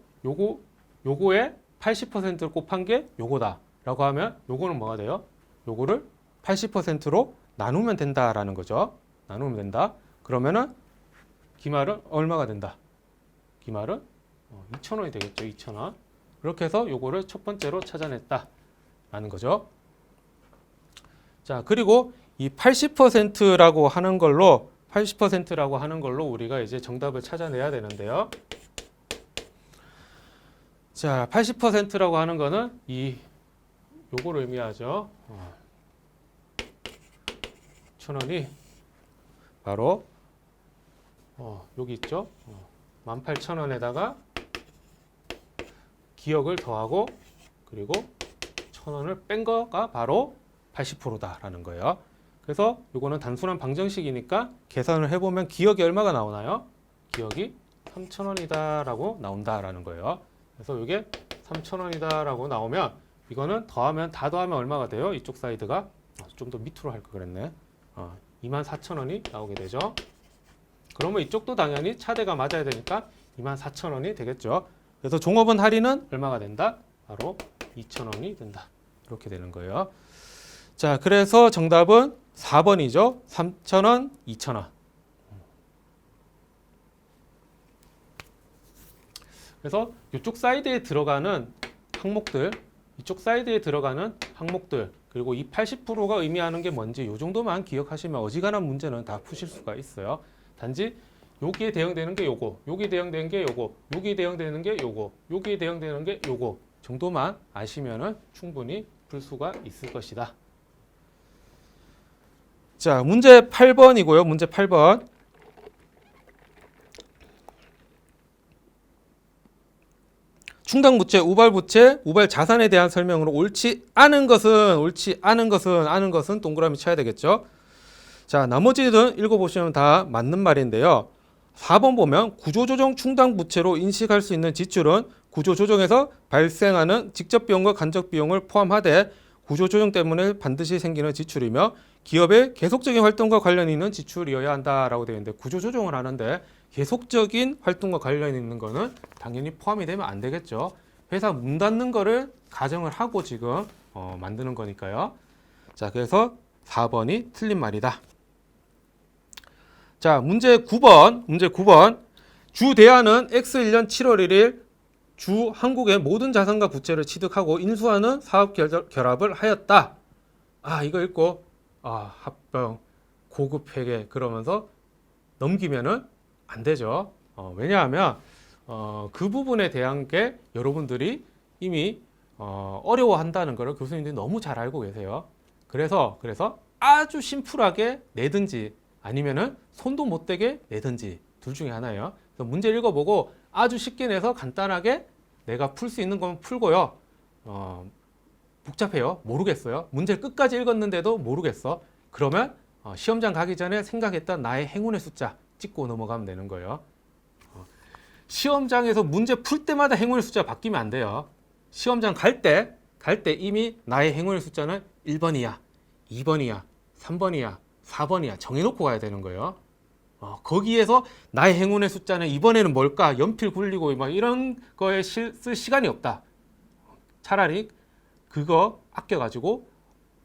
요거에 80%를 곱한 게 요거다라고 하면 요거는 뭐가 돼요? 요거를 80%로 나누면 된다라는 거죠. 나누면 된다. 그러면은 기말은 얼마가 된다? 기말은 2,000원이 되겠죠. 2,000원. 그렇게 해서 요거를 첫 번째로 찾아냈다라는 거죠. 자, 그리고 이 80%라고 하는 걸로 우리가 이제 정답을 찾아내야 되는데요. 자, 80%라고 하는 거는 요거를 의미하죠. 1,000원이 바로 여기 있죠. 18,000원에다가 기억을 더하고 그리고 1,000원을 뺀 거가 바로 80%다라는 거예요. 그래서 이거는 단순한 방정식이니까 계산을 해보면 기억이 얼마가 나오나요? 기억이 3,000원이다라고 나온다라는 거예요. 그래서 이게 3,000원이다라고 나오면 이거는 다 더하면 얼마가 돼요? 이쪽 사이드가 좀 더 밑으로 할 걸 그랬네. 24,000원이 나오게 되죠. 그러면 이쪽도 당연히 차대가 맞아야 되니까 24,000원이 되겠죠. 그래서 종업원 할인은 얼마가 된다? 바로 2,000원이 된다. 이렇게 되는 거예요. 자, 그래서 정답은 4번이죠. 3,000원, 2,000원. 그래서 이쪽 사이드에 들어가는 항목들, 그리고 이 80%가 의미하는 게 뭔지 이 정도만 기억하시면 어지간한 문제는 다 푸실 수가 있어요. 단지 여기에 대응되는 게 요거, 여기에 대응되는 게 요거, 여기에 대응되는 게 요거, 여기에 대응되는 게 요거 정도만 아시면은 충분히 풀 수가 있을 것이다. 자, 문제 8번이고요. 문제 8번. 충당부채, 우발부채, 우발자산에 대한 설명으로 옳지 않은 것은 동그라미 쳐야 되겠죠. 자, 나머지는 읽어보시면 다 맞는 말인데요. 4번 보면 구조조정 충당부채로 인식할 수 있는 지출은 구조조정에서 발생하는 직접비용과 간접비용을 포함하되 구조조정 때문에 반드시 생기는 지출이며 기업의 계속적인 활동과 관련이 있는 지출이어야 한다라고 되어 있는데, 구조조정을 하는데 계속적인 활동과 관련이 있는 거는 당연히 포함이 되면 안 되겠죠. 회사 문 닫는 거를 가정을 하고 지금 만드는 거니까요. 자, 그래서 4번이 틀린 말이다. 자, 문제 9번. 주 대한은 X1년 7월 1일 주 한국의 모든 자산과 부채를 취득하고 인수하는 사업 결합을 하였다. 이거 읽고 합병, 고급 회계 그러면서 넘기면은 안 되죠. 왜냐하면 그 부분에 대한 게 여러분들이 이미 어려워한다는 것을 교수님들이 너무 잘 알고 계세요. 그래서 아주 심플하게 내든지 아니면은 손도 못 대게 내든지 둘 중에 하나예요. 그래서 문제 읽어보고 아주 쉽게 내서 간단하게 내가 풀 수 있는 건 풀고요. 복잡해요. 모르겠어요. 문제를 끝까지 읽었는데도 모르겠어. 그러면 시험장 가기 전에 생각했던 나의 행운의 숫자 찍고 넘어가면 되는 거예요. 시험장에서 문제 풀 때마다 행운의 숫자 바뀌면 안 돼요. 시험장 갈 때 이미 나의 행운의 숫자는 1번이야, 2번이야, 3번이야, 4번이야 정해놓고 가야 되는 거예요. 거기에서 나의 행운의 숫자는 이번에는 뭘까? 연필 굴리고 막 이런 거에 쓸 시간이 없다. 차라리 그거 아껴가지고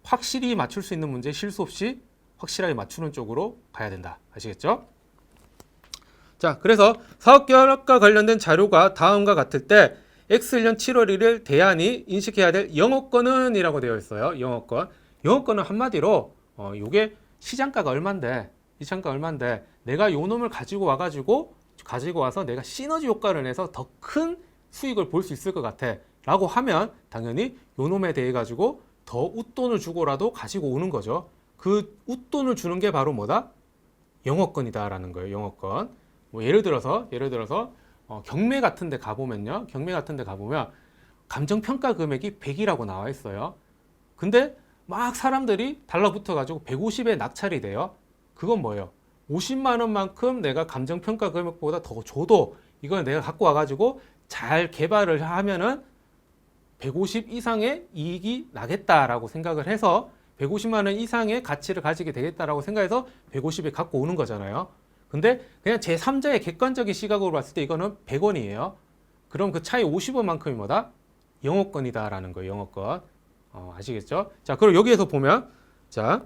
확실히 맞출 수 있는 문제 실수 없이 확실하게 맞추는 쪽으로 가야 된다. 아시겠죠? 자, 그래서 사업 결합과 관련된 자료가 다음과 같을 때 X1년 7월 1일 대안이 인식해야 될 영업권은 이라고 되어 있어요. 영업권은 한마디로 요게 시장가가 얼만데, 시장가 얼만데 내가 요 놈을 가지고 와서 내가 시너지 효과를 내서 더 큰 수익을 볼 수 있을 것 같아 라고 하면 당연히 요 놈에 대해 가지고 더 웃돈을 주고라도 가지고 오는 거죠. 그 웃돈을 주는 게 바로 뭐다? 영업권이다 라는 거예요. 영업권. 뭐 예를 들어서 경매 같은 데 가보면요. 경매 같은 데 가보면 감정평가 금액이 100이라고 나와 있어요. 근데 막 사람들이 달라붙어 가지고 150에 낙찰이 돼요. 그건 뭐예요? 50만 원만큼 내가 감정평가 금액보다 더 줘도 이걸 내가 갖고 와가지고 잘 개발을 하면은 150 이상의 이익이 나겠다라고 생각을 해서 150만 원 이상의 가치를 가지게 되겠다라고 생각해서 150에 갖고 오는 거잖아요. 근데 그냥 제3자의 객관적인 시각으로 봤을 때 이거는 100원이에요. 그럼 그 차이 50원만큼이 뭐다? 영업권이다라는 거예요. 영업권. 아시겠죠? 자, 그럼 여기에서 보면 자,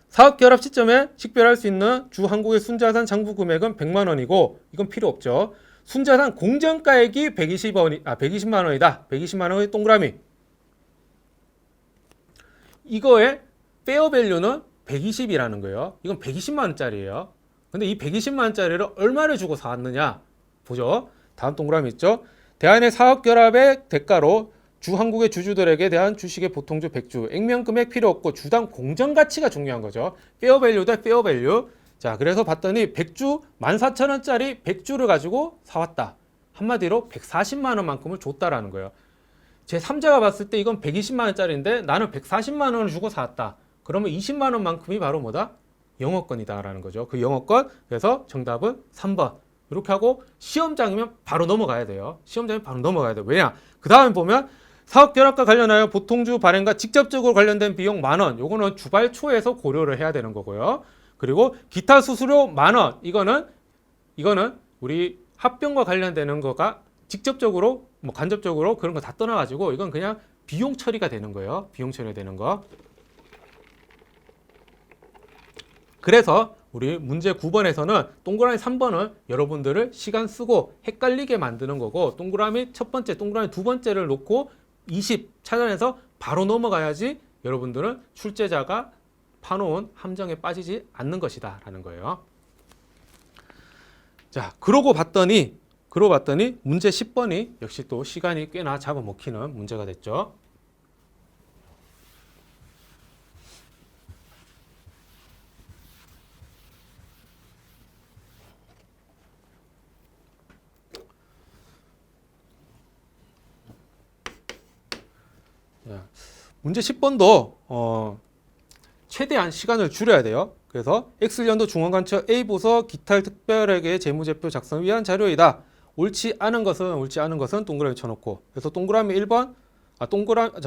사업 결합 시점에 식별할 수 있는 주 한국의 순자산 장부 금액은 100만 원이고 이건 필요 없죠. 순자산 공정가액이 120만 원이다. 120만 원의 동그라미. 이거의 페어밸류는 120이라는 거예요. 이건 120만 원짜리예요. 근데 이 120만 원짜리를 얼마를 주고 사왔느냐? 보죠. 다음 동그라미 있죠. 대안의 사업 결합의 대가로 주 한국의 주주들에게 대한 주식의 보통주 100주, 액면금액 필요 없고 주당 공정가치가 중요한 거죠. 페어밸류 대 페어밸류. 자, 그래서 봤더니 100주 14,000원짜리 100주를 가지고 사왔다. 한마디로 140만 원만큼을 줬다라는 거예요. 제 3자가 봤을 때 이건 120만 원짜리인데 나는 140만 원을 주고 사왔다. 그러면 20만 원만큼이 바로 뭐다? 영업권이다라는 거죠. 그 영업권. 그래서 정답은 3번. 이렇게 하고 시험장이면 바로 넘어가야 돼요. 시험장이면 바로 넘어가야 돼요. 왜냐? 그 다음에 보면 사업 결합과 관련하여 보통주 발행과 직접적으로 관련된 비용 만원. 요거는 주발초에서 고려를 해야 되는 거고요. 그리고 기타 수수료 만원. 이거는 우리 합병과 관련되는 거가 직접적으로 뭐 간접적으로 그런 거 다 떠나가지고 이건 그냥 비용 처리가 되는 거예요. 비용 처리가 되는 거. 그래서 우리 문제 9번에서는 동그라미 3번은 여러분들을 시간 쓰고 헷갈리게 만드는 거고 동그라미 첫 번째, 동그라미 두 번째를 놓고 20 찾아내서 바로 넘어가야지 여러분들은 출제자가 파놓은 함정에 빠지지 않는 것이다 라는 거예요. 자, 그러고 봤더니 문제 10번이 역시 또 시간이 꽤나 잡아먹히는 문제가 됐죠. 문제 10번도 최대한 시간을 줄여야 돼요. 그래서 X년도 중원관처 A부서 기타 특별회계 재무제표 작성을 위한 자료이다. 옳지 않은 것은 동그라미 쳐놓고. 그래서 동그라미 1번,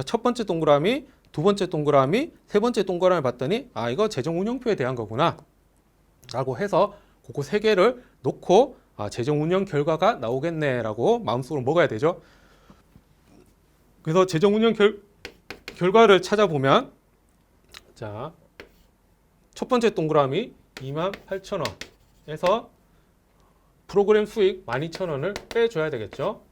첫 번째 동그라미, 두 번째 동그라미, 세 번째 동그라미 봤더니 이거 재정운영표에 대한 거구나 라고 해서 그거 세 개를 놓고 재정운영 결과가 나오겠네라고 마음속으로 먹어야 되죠. 그래서 재정운영 결과를 찾아보면 자, 첫 번째 동그라미 28,000원에서 프로그램 수익 12,000원을 빼줘야 되겠죠.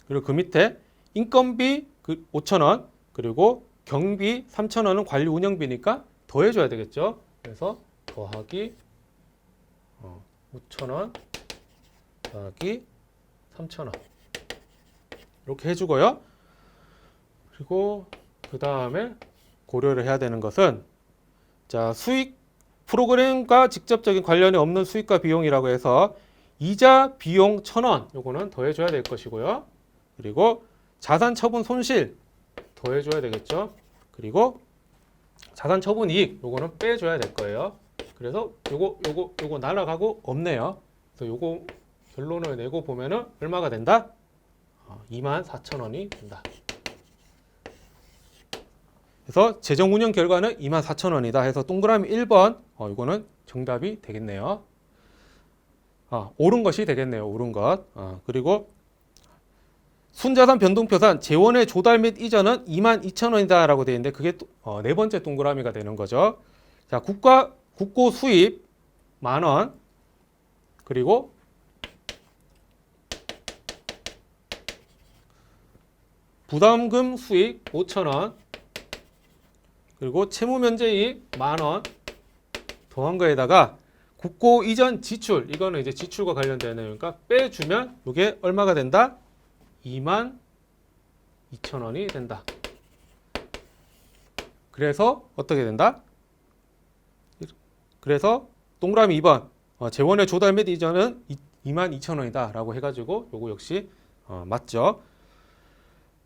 그리고 그 밑에 인건비 5,000원 그리고 경비 3,000원은 관리 운영비니까 더해줘야 되겠죠. 그래서 더하기 5,000원 더하기 3,000원 이렇게 해주고요. 그리고 그 다음에 고려를 해야 되는 것은 자, 수익 프로그램과 직접적인 관련이 없는 수익과 비용이라고 해서 이자 비용 1,000원 요거는 더해줘야 될 것이고요. 그리고 자산 처분 손실 더해줘야 되겠죠. 그리고 자산 처분 이익 요거는 빼줘야 될 거예요. 그래서 요거 날아가고 없네요. 그래서 요거 결론을 내고 보면은 얼마가 된다? 24,000원이 된다. 그래서 재정운영 결과는 24,000원이다 해서 동그라미 1번 이거는 정답이 되겠네요. 옳은 것이 되겠네요. 옳은 것. 그리고 순자산 변동표산 재원의 조달 및 이전은 22,000원이다 라고 되어 있는데 그게 네 번째 동그라미가 되는 거죠. 자, 국고 수입 만원 그리고 부담금 수익 5,000원 그리고 채무 면제이익 10,000원 더한 거에다가 국고 이전 지출, 이거는 이제 지출과 관련된 내용이니까 빼주면 이게 얼마가 된다? 22,000원이 된다. 그래서 어떻게 된다? 그래서 동그라미 2번 재원의 조달 및 이전은 22,000원이다 라고 해가지고 요거 역시 맞죠.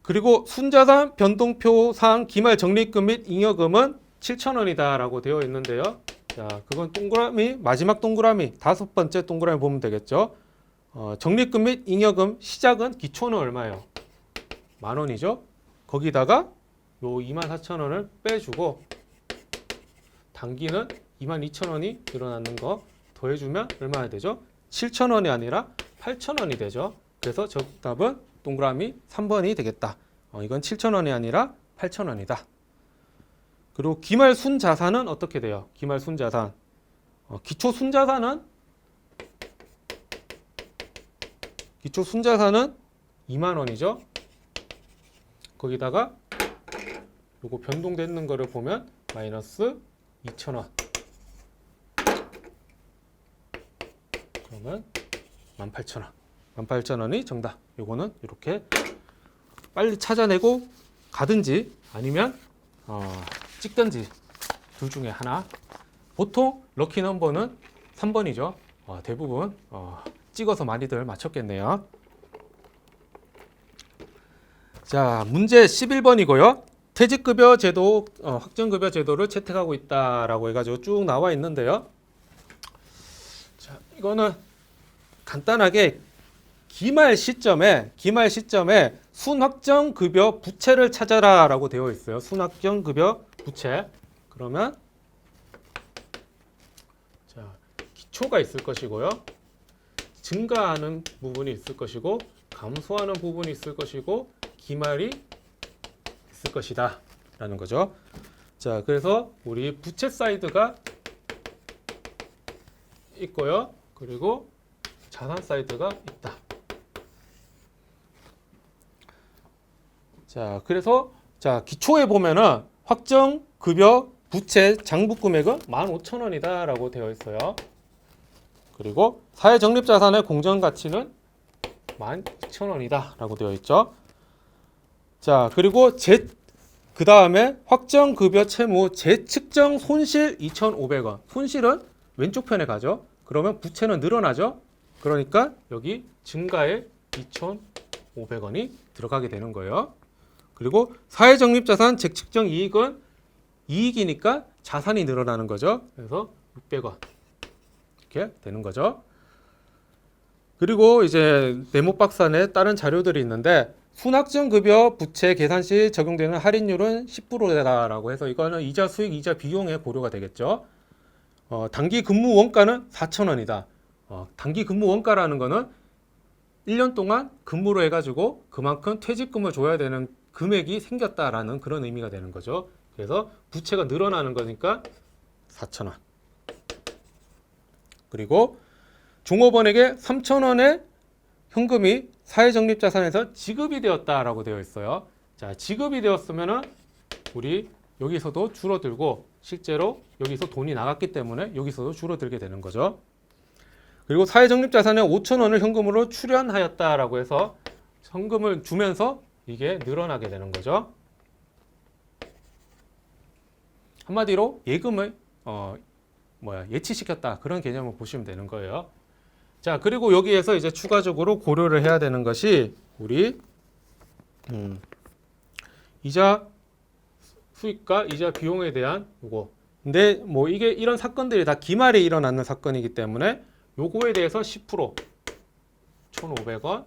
그리고 순자산 변동표상 기말 적립금 및 잉여금은 7,000원이다 라고 되어 있는데요. 자, 그건 동그라미, 마지막 동그라미, 5번째 동그라미 보면 되겠죠. 적립금 및 잉여금 시작은 기초는 얼마예요? 10,000원이죠. 거기다가 요 24,000원을 빼주고 단기는 22,000원이 늘어나는 거 더해주면 얼마나 되죠? 7,000원이 아니라 8,000원이 되죠. 그래서 정답은 동그라미 3번이 되겠다. 이건 7,000원이 아니라 8,000원이다. 그리고 기말 순자산은 어떻게 돼요? 기말 순자산. 기초 순자산은 20,000원이죠. 거기다가 요거 변동되는 거를 보면 마이너스 2,000원. 그러면 18,000원. 18,000원이 정답. 요거는 이렇게 빨리 찾아내고 가든지 아니면 찍든지 둘 중에 하나. 보통 럭키 넘버는 3번이죠. 대부분 찍어서 많이들 맞췄겠네요. 자, 문제 11번이고요. 퇴직급여 제도, 확정급여 제도를 채택하고 있다라고 해가지고 쭉 나와 있는데요. 자, 이거는 간단하게 기말 시점에 순확정급여 부채를 찾아라라고 되어 있어요. 순확정급여 부채. 그러면 자, 기초가 있을 것이고요. 증가하는 부분이 있을 것이고 감소하는 부분이 있을 것이고 기말이 있을 것이다 라는 거죠. 자, 그래서 우리 부채 사이드가 있고요. 그리고 자산 사이드가 있다. 자, 그래서 자, 기초에 보면은 확정 급여 부채 장부 금액은 15,000원이다 라고 되어 있어요. 그리고 사회 적립 자산의 공정 가치는 12,000원이다 라고 되어 있죠. 자, 그리고 그 다음에 확정 급여 채무 재측정 손실 2,500원. 손실은 왼쪽 편에 가죠. 그러면 부채는 늘어나죠. 그러니까 여기 증가에 2,500원이 들어가게 되는 거예요. 그리고 사회적립자산 재측정 이익은 이익이니까 자산이 늘어나는 거죠. 그래서 600원 이렇게 되는 거죠. 그리고 이제 네모 박스 안에 다른 자료들이 있는데 순확정급여 부채 계산 시 적용되는 할인율은 10%다라고 해서 이거는 이자 수익, 이자 비용에 고려가 되겠죠. 단기 근무 원가는 4,000원이다. 단기 근무 원가라는 거는 1년 동안 근무를 해가지고 그만큼 퇴직금을 줘야 되는 금액이 생겼다라는 그런 의미가 되는 거죠. 그래서 부채가 늘어나는 거니까 4,000원. 그리고 종업원에게 3,000원의 현금이 사회적립자산에서 지급이 되었다라고 되어 있어요. 자, 지급이 되었으면은 우리 여기서도 줄어들고 실제로 여기서 돈이 나갔기 때문에 여기서도 줄어들게 되는 거죠. 그리고 사회적립자산에 5,000원을 현금으로 출연하였다라고 해서 현금을 주면서 이게 늘어나게 되는 거죠. 한마디로 예금을 예치시켰다 그런 개념을 보시면 되는 거예요. 자, 그리고 여기에서 이제 추가적으로 고려를 해야 되는 것이 우리 이자 수익과 이자 비용에 대한 요거. 근데 뭐 이게 이런 사건들이 다 기말에 일어나는 사건이기 때문에 요거에 대해서 10% 1,500원,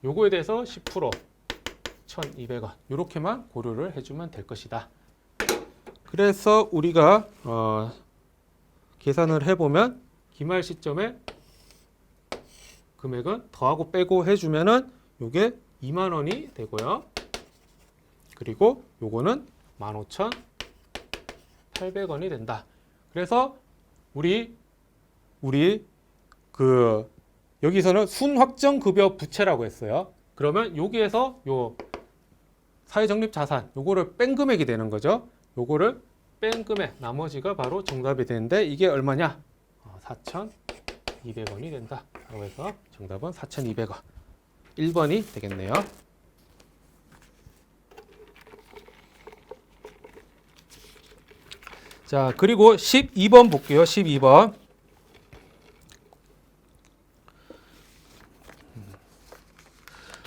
요거에 대해서 10% 1,200원 이렇게만 고려를 해주면 될 것이다. 그래서 우리가 계산을 해보면 기말 시점에 금액은 더하고 빼고 해주면은 요게 20,000원이 되고요. 그리고 요거는 15,800원이 된다. 그래서 우리 여기서는 순확정급여 부채라고 했어요. 그러면 여기에서 요 사회적립자산 요거를 뺀 금액이 되는 거죠. 요거를 뺀 금액 나머지가 바로 정답이 되는데 이게 얼마냐? 4,200원이 된다. 라고 해서 정답은 4,200원. 1번이 되겠네요. 자, 그리고 12번 볼게요. 12번.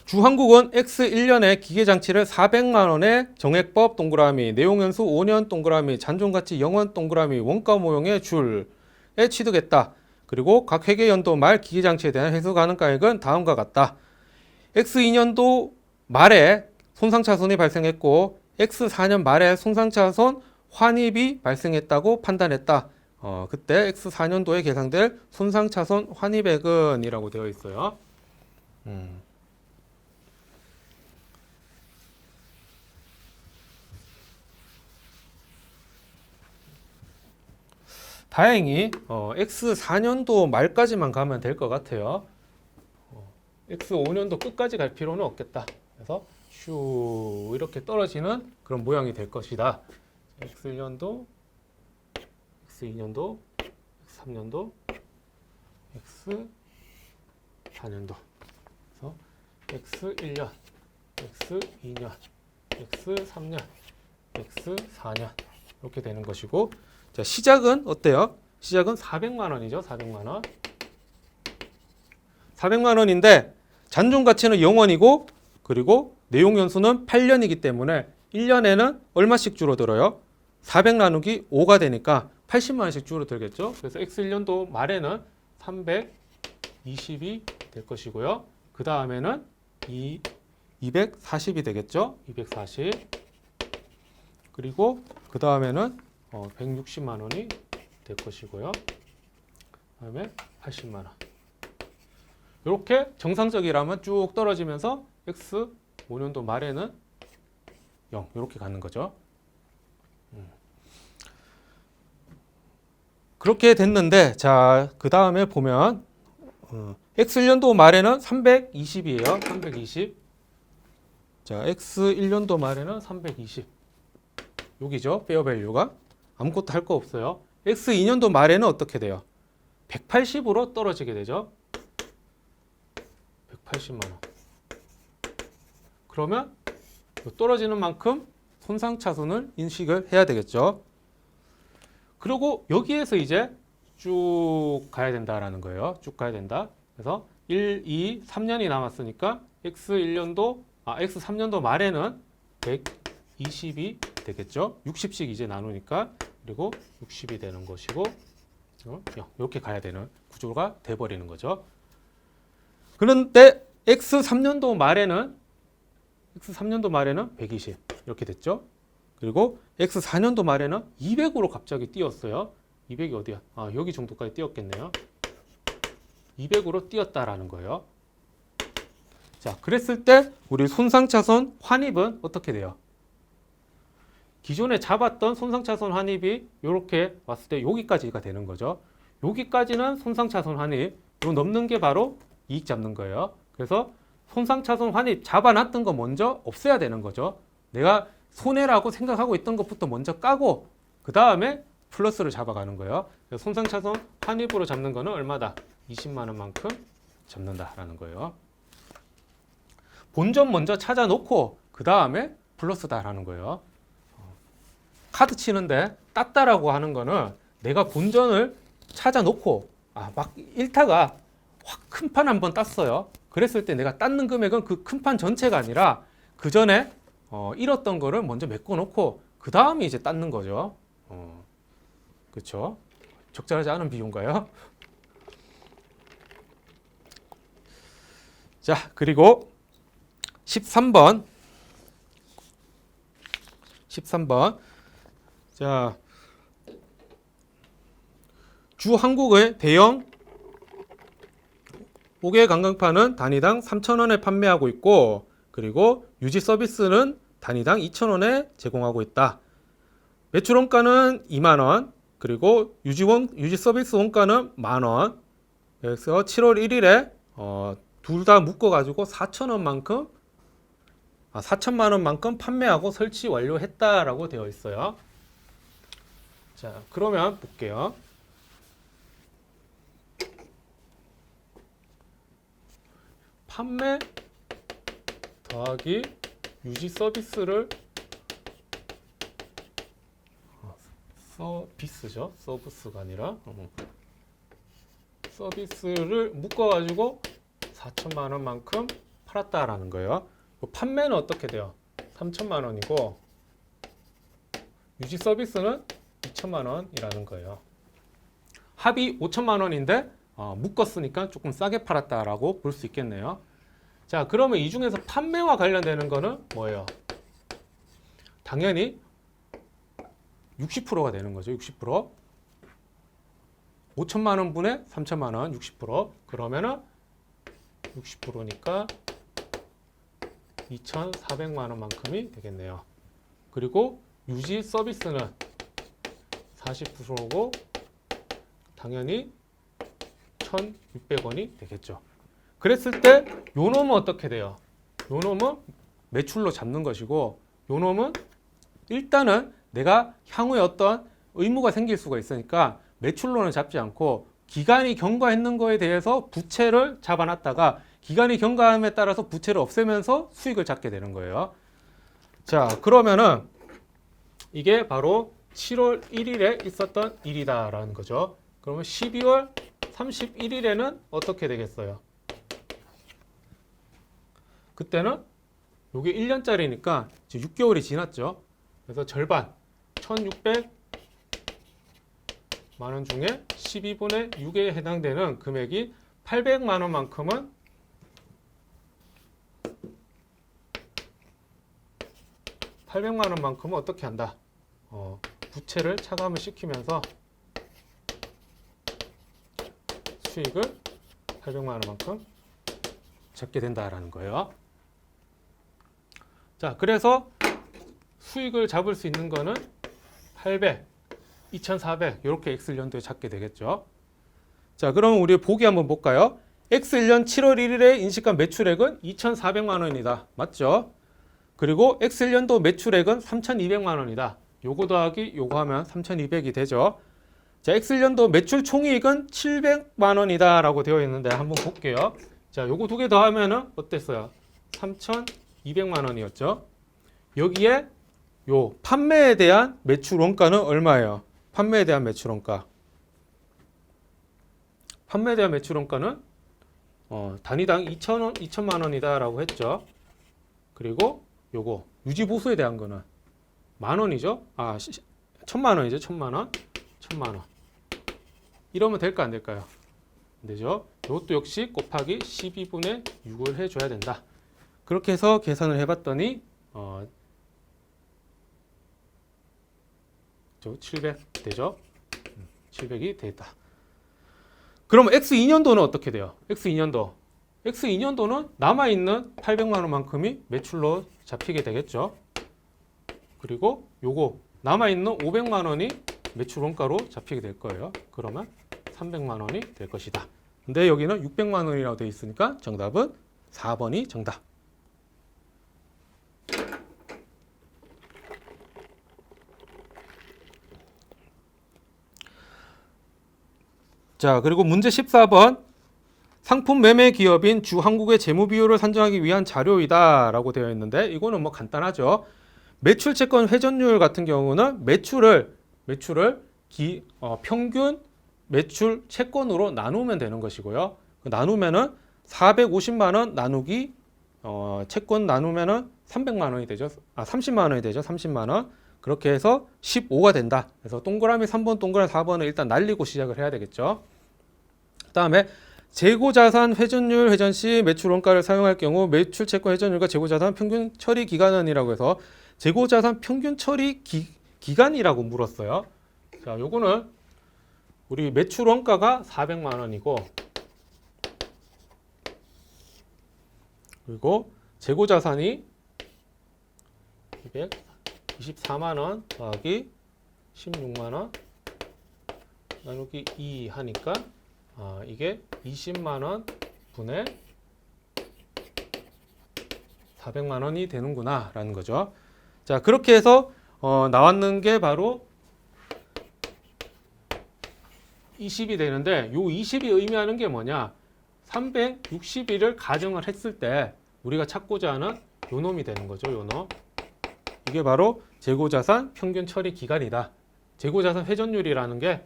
주한국은 X1년에 기계장치를 400만 원에 정액법 동그라미, 내용연수 5년 동그라미, 잔존가치 0원 동그라미, 원가 모형의 줄에 취득했다. 그리고 각 회계연도 말 기계장치에 대한 회수 가능가액은 다음과 같다. X2년도 말에 손상차손이 발생했고 X4년 말에 손상차손 환입이 발생했다고 판단했다. 그때 X4년도에 계상될 손상차손 환입액은 이라고 되어 있어요. 다행히 X4년도 말까지만 가면 될 것 같아요. X5년도 끝까지 갈 필요는 없겠다. 그래서 슈 이렇게 떨어지는 그런 모양이 될 것이다. X1년도, X2년도, X3년도, X4년도. 그래서 X1년, X2년, X3년, X4년 이렇게 되는 것이고, 자, 시작은 어때요? 시작은 400만 원이죠. 400만 원. 400만 원인데 잔존 가치는 0원이고 그리고 내용 연수는 8년이기 때문에 1년에는 얼마씩 줄어들어요? 400 나누기 5가 되니까 80만 원씩 줄어들겠죠. 그래서 X1년도 말에는 320이 될 것이고요. 그 다음에는 240이 되겠죠. 240. 그리고 그 다음에는 160만 원이 될 것이고요. 그다음에 80만 원. 이렇게 정상적이라면 쭉 떨어지면서 X5년도 말에는 0 이렇게 가는 거죠. 그렇게 됐는데 자, 그 다음에 보면 X1년도 말에는 320이에요. 320. 자, X1년도 말에는 320. 여기죠. 페어밸류가. 아무것도 할 거 없어요. X2년도 말에는 어떻게 돼요? 180으로 떨어지게 되죠. 180만 원. 그러면 떨어지는 만큼 손상차손을 인식을 해야 되겠죠. 그리고 여기에서 이제 쭉 가야 된다라는 거예요. 쭉 가야 된다. 그래서 1, 2, 3년이 남았으니까 X3년도 말에는 120이 되겠죠. 60씩 이제 나누니까 그리고 60이 되는 것이고 이렇게 가야 되는 구조가 돼버리는 거죠. 그런데 X3년도 말에는 120 이렇게 됐죠. 그리고 X4년도 말에는 200으로 갑자기 뛰었어요. 200이 어디야? 여기 정도까지 뛰었겠네요. 200으로 뛰었다라는 거예요. 자, 그랬을 때 우리 손상차손 환입은 어떻게 돼요? 기존에 잡았던 손상차손 환입이 이렇게 왔을 때 여기까지가 되는 거죠. 여기까지는 손상차손 환입, 요 넘는 게 바로 이익 잡는 거예요. 그래서 손상차손 환입 잡아놨던 거 먼저 없애야 되는 거죠. 내가 손해라고 생각하고 있던 것부터 먼저 까고 그 다음에 플러스를 잡아가는 거예요. 손상차손 환입으로 잡는 거는 얼마다? 20만 원만큼 잡는다라는 거예요. 본전 먼저 찾아놓고 그 다음에 플러스다라는 거예요. 카드 치는데 땄다라고 하는 거는 내가 본전을 찾아놓고 막 잃다가 확 큰 판 한번 땄어요. 그랬을 때 내가 땄는 금액은 그 큰 판 전체가 아니라 그 전에 잃었던 거를 먼저 메꿔놓고 그 다음에 이제 땄는 거죠. 그렇죠? 적절하지 않은 비유인가요? 자, 그리고 13번. 자, 주한국의 대형 5개 관광판은 단위당 3,000원에 판매하고 있고 그리고 유지 서비스는 단위당 2,000원에 제공하고 있다. 매출 원가는 2만 원, 그리고 유지 서비스 원가는 만원. 그래서 7월 1일에 둘 다 묶어가지고 4천만 원만큼 판매하고 설치 완료했다라고 되어 있어요. 자, 그러면 볼게요. 판매 더하기 유지 서비스를 서비스죠. 서비스가 아니라 서비스를 묶어가지고 4천만 원만큼 팔았다라는 거예요. 판매는 어떻게 돼요? 3천만 원이고 유지 서비스는 2천만 원이라는 거예요. 합이 5천만 원인데 묶었으니까 조금 싸게 팔았다라고 볼 수 있겠네요. 자, 그러면 이 중에서 판매와 관련되는 거는 뭐예요? 당연히 60%가 되는 거죠. 60%. 5천만 원 분의 3천만 원 60%. 그러면은 60%니까 2,400만 원만큼이 되겠네요. 그리고 유지 서비스는 40%고 당연히 1,600원이 되겠죠. 그랬을 때 요 놈은 어떻게 돼요? 요 놈은 매출로 잡는 것이고 요 놈은 일단은 내가 향후에 어떤 의무가 생길 수가 있으니까 매출로는 잡지 않고 기간이 경과했는 거에 대해서 부채를 잡아놨다가 기간이 경과함에 따라서 부채를 없애면서 수익을 잡게 되는 거예요. 자, 그러면은 이게 바로 7월 1일에 있었던 일이다라는 거죠. 그러면 12월 31일에는 어떻게 되겠어요? 그때는 이게 1년짜리니까 이제 6개월이 지났죠. 그래서 절반 1,600만 원 중에 12분의 6에 해당되는 금액이 800만 원만큼은 어떻게 한다? 부채를 차감을 시키면서 수익을 800만 원만큼 잡게 된다라는 거예요. 자, 그래서 수익을 잡을 수 있는 거는 800, 2,400 이렇게 X1년도에 잡게 되겠죠. 자, 그럼 우리 보기 한번 볼까요? X1년 7월 1일에 인식한 매출액은 2,400만 원이다. 맞죠? 그리고 X1년도 매출액은 3,200만 원이다. 요거 더하기 요거 하면 3,200이 되죠. 자, X1년도 매출 총이익은 700만 원이다 라고 되어 있는데 한번 볼게요. 자, 요거 두 개 더하면은 어땠어요? 3,200만 원이었죠. 여기에 요 판매에 대한 매출 원가는 얼마예요? 판매에 대한 매출 원가. 판매에 대한 매출 원가는 단위당 2,000원, 2천만 원이다 라고 했죠. 그리고 요거 유지 보수에 대한 거는 만 원이죠. 1,000만 원이죠. 1,000만 원. 1,000만 원. 이러면 될까 안 될까요? 안 되죠. 이것도 역시 곱하기 12분의 6을 해줘야 된다. 그렇게 해서 계산을 해봤더니 700 되죠. 700이 됐다. 그럼 X2년도는 어떻게 돼요? X2년도는 남아있는 800만 원만큼이 매출로 잡히게 되겠죠. 그리고 요거 남아있는 500만 원이 매출 원가로 잡히게 될 거예요. 그러면 300만 원이 될 것이다. 근데 여기는 600만 원이라고 되어 있으니까 정답은 4번이 정답. 자, 그리고 문제 14번. 상품 매매 기업인 주한국의 재무 비율을 산정하기 위한 자료이다 라고 되어 있는데 이거는 뭐 간단하죠. 매출 채권 회전율 같은 경우는 매출을 평균 매출 채권으로 나누면 되는 것이고요. 나누면은 450만 원 나누기 채권 나누면은 300만 원이 되죠. 30만 원이 되죠. 30만 원. 그렇게 해서 15가 된다. 그래서 동그라미 3번, 동그라미 4번을 일단 날리고 시작을 해야 되겠죠. 그다음에 재고자산 회전율 회전 시 매출 원가를 사용할 경우 매출 채권 회전율과 재고자산 평균 처리 기간은이라고 해서 재고자산 평균 처리 기간이라고 물었어요. 자, 요거는 우리 매출 원가가 400만 원이고 그리고 재고자산이 224만 원 더하기 16만 원 나누기 2 하니까 이게 20만 원 분의 400만 원이 되는구나 라는 거죠. 자, 그렇게 해서 나왔는 게 바로 20이 되는데 요 20이 의미하는 게 뭐냐? 361을 가정을 했을 때 우리가 찾고자 하는 요 놈이 되는 거죠. 요 놈. 이게 바로 재고자산 평균 처리 기간이다. 재고자산 회전율이라는 게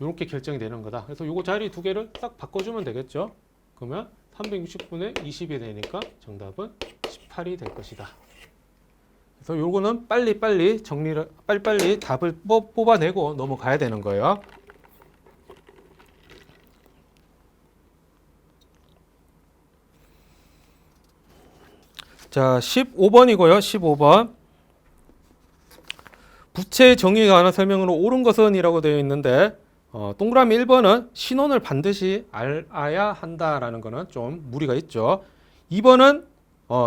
이렇게 결정이 되는 거다. 그래서 요거 자리 두 개를 딱 바꿔주면 되겠죠. 그러면 360분의 20이 되니까 정답은 18이 될 것이다. 그래서 요거는 빨리빨리 정리를 빨리빨리 답을 뽑아내고 넘어가야 되는 거예요. 자, 15번이고요. 15번. 부채 정의에 관한 설명으로 옳은 것은 이라고 되어 있는데 동그라미 1번은 신원을 반드시 알아야 한다라는 거는 좀 무리가 있죠. 2번은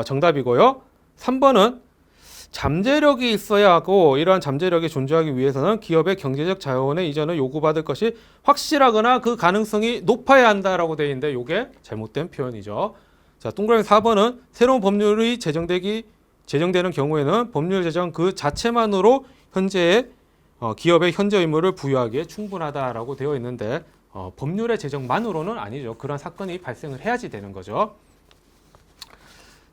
정답이고요. 3번은 잠재력이 있어야 하고 이러한 잠재력이 존재하기 위해서는 기업의 경제적 자원의 이전을 요구받을 것이 확실하거나 그 가능성이 높아야 한다라고 되어 있는데 이게 잘못된 표현이죠. 자, 동그라미 4번은 새로운 법률이 제정되는 경우에는 법률 제정 그 자체만으로 현재의 기업의 현재 의무를 부여하기에 충분하다라고 되어 있는데 법률의 제정만으로는 아니죠. 그런 사건이 발생을 해야지 되는 거죠.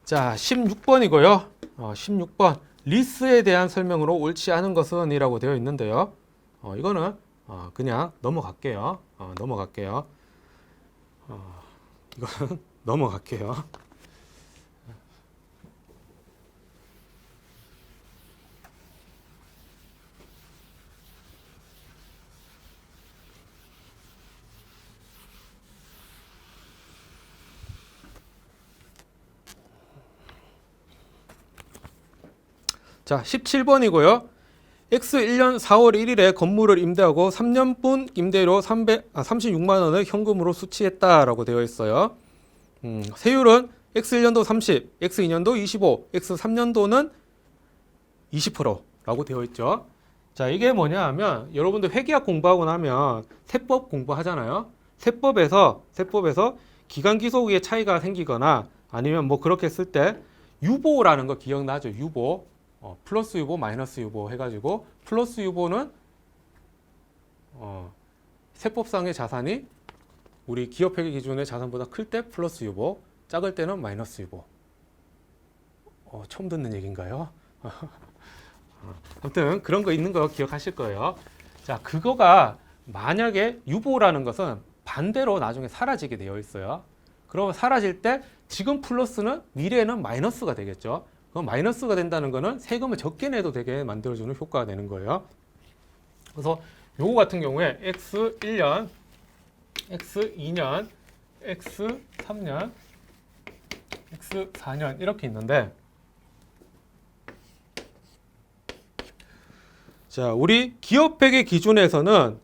자, 16번이고요. 16번 리스에 대한 설명으로 옳지 않은 것은 이라고 되어 있는데요. 이거는 그냥 넘어갈게요. 넘어갈게요. 이거는 넘어갈게요. 자, 17번이고요. X 1년 4월 1일에 건물을 임대하고 3년분 임대료 36만 원을 현금으로 수취했다라고 되어 있어요. 세율은 X 1년도 30, X 2년도 25, X 3년도는 20%라고 되어 있죠. 자, 이게 뭐냐 하면 여러분들 회계학 공부하고 나면 세법 공부하잖아요. 세법에서 기간 기속의 차이가 생기거나 아니면 뭐 그렇게 했을 때 유보라는 거 기억나죠? 유보. 플러스 유보, 마이너스 유보 해가지고 플러스 유보는 세법상의 자산이 우리 기업회계 기준의 자산보다 클 때 플러스 유보, 작을 때는 마이너스 유보. 처음 듣는 얘기인가요? 아무튼 그런 거 있는 거 기억하실 거예요. 자, 그거가 만약에 유보라는 것은 반대로 나중에 사라지게 되어 있어요. 그러면 사라질 때 지금 플러스는 미래에는 마이너스가 되겠죠. 그럼 마이너스가 된다는 거는 세금을 적게 내도 되게 만들어주는 효과가 되는 거예요. 그래서 요거 같은 경우에 X 1년, X 2년, X 3년, X 4년 이렇게 있는데 자, 우리 기업회계 기준에서는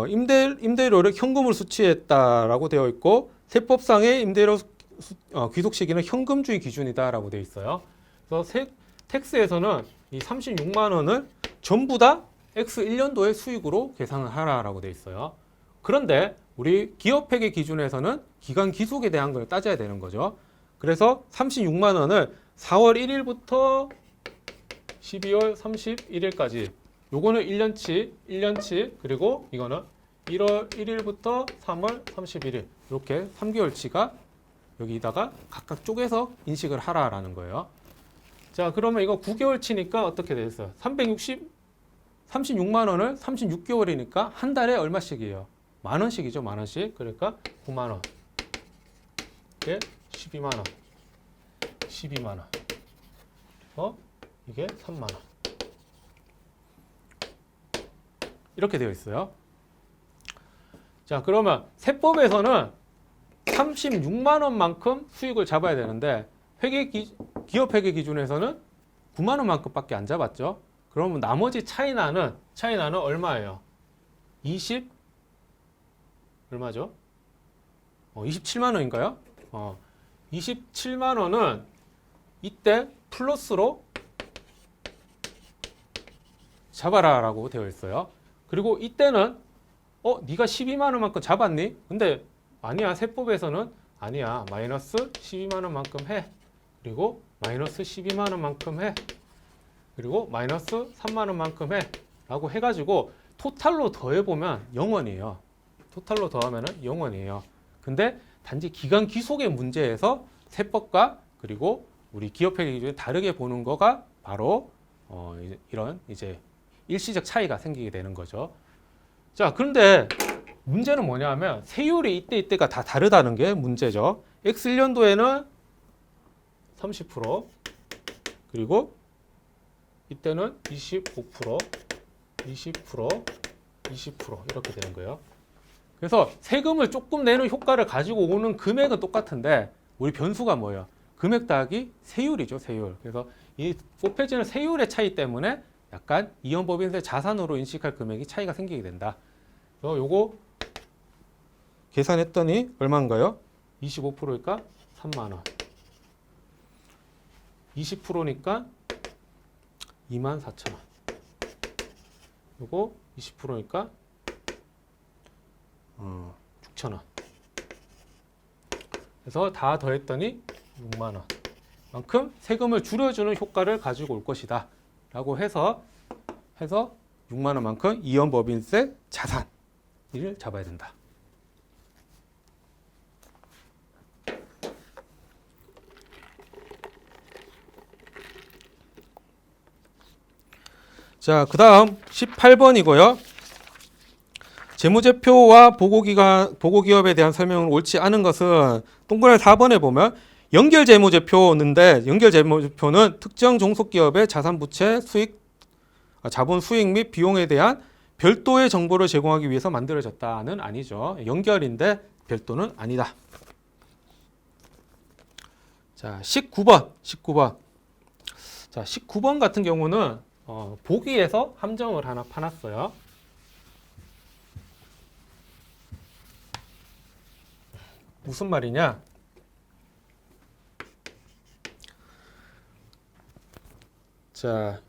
임대료를 현금으로 수취했다라고 되어 있고 세법상의 임대료 귀속 시기는 현금주의 기준이다라고 되어 있어요. 그래서 텍스에서는 이 36만 원을 전부 다 X 1년도의 수익으로 계산을 하라라고 되어 있어요. 그런데 우리 기업회계 기준에서는 기간 기속에 대한 걸 따져야 되는 거죠. 그래서 36만 원을 4월 1일부터 12월 31일까지 요거는 1년치 그리고 이거는 1월 1일부터 3월 31일 이렇게 3개월치가 여기다가 각각 쪼개서 인식을 하라라는 거예요. 자, 그러면 이거 9개월치니까 어떻게 되겠어요? 36만 원을 36개월이니까 한 달에 얼마씩이에요? 만 원씩이죠, 만 원씩. 그러니까 9만 원. 이게 12만 원. 12만 원. 이게 3만 원. 이렇게 되어 있어요. 자, 그러면 세법에서는 36만 원만큼 수익을 잡아야 되는데 기업 회계 기준에서는 9만 원만큼밖에 안 잡았죠. 그러면 나머지 차이나는 얼마예요? 얼마죠? 27만 원인가요? 27만 원은 이때 플러스로 잡아라라고 되어 있어요. 그리고 이때는 네가 12만 원만큼 잡았니? 근데 아니야, 세법에서는 아니야, 마이너스 12만 원만큼 해. 그리고 마이너스 12만 원만큼 해. 그리고 마이너스 3만 원만큼 해. 라고 해가지고 토탈로 더해보면 0원이에요. 토탈로 더하면 0원이에요. 근데 단지 기간 귀속의 문제에서 세법과 그리고 우리 기업회계 기준이 다르게 보는 거가 바로 이런 이제 일시적 차이가 생기게 되는 거죠. 자, 그런데 문제는 뭐냐면 세율이 이때가 다 다르다는 게 문제죠. X1년도에는 30% 그리고 이때는 25%, 20%, 20% 이렇게 되는 거예요. 그래서 세금을 조금 내는 효과를 가지고 오는 금액은 똑같은데 우리 변수가 뭐예요? 금액 더하기 세율이죠, 세율. 그래서 이 곱해지는 세율의 차이 때문에 약간 이연법인세 자산으로 인식할 금액이 차이가 생기게 된다. 그래서 요거 계산했더니 얼마인가요? 25%니까 3만 원. 20%니까 24,000원. 요거 20%니까 6,000원. 그래서 다 더했더니 6만 원. 만큼 세금을 줄여주는 효과를 가지고 올 것이다. 라고 해서 6만 원만큼 이연법인세 자산을 잡아야 된다. 자, 그 다음 18번이고요. 재무제표와 보고기업에 대한 설명은 옳지 않은 것은 동그라미 4번에 보면 연결재무제표인데 연결재무제표는 특정 종속기업의 자산부채, 자본 수익 및 비용에 대한 별도의 정보를 제공하기 위해서 만들어졌다는 아니죠. 연결인데 별도는 아니다. 자, 19번. 자, 19번 같은 경우는 보기에서 함정을 하나 파놨어요. 무슨 말이냐? 자,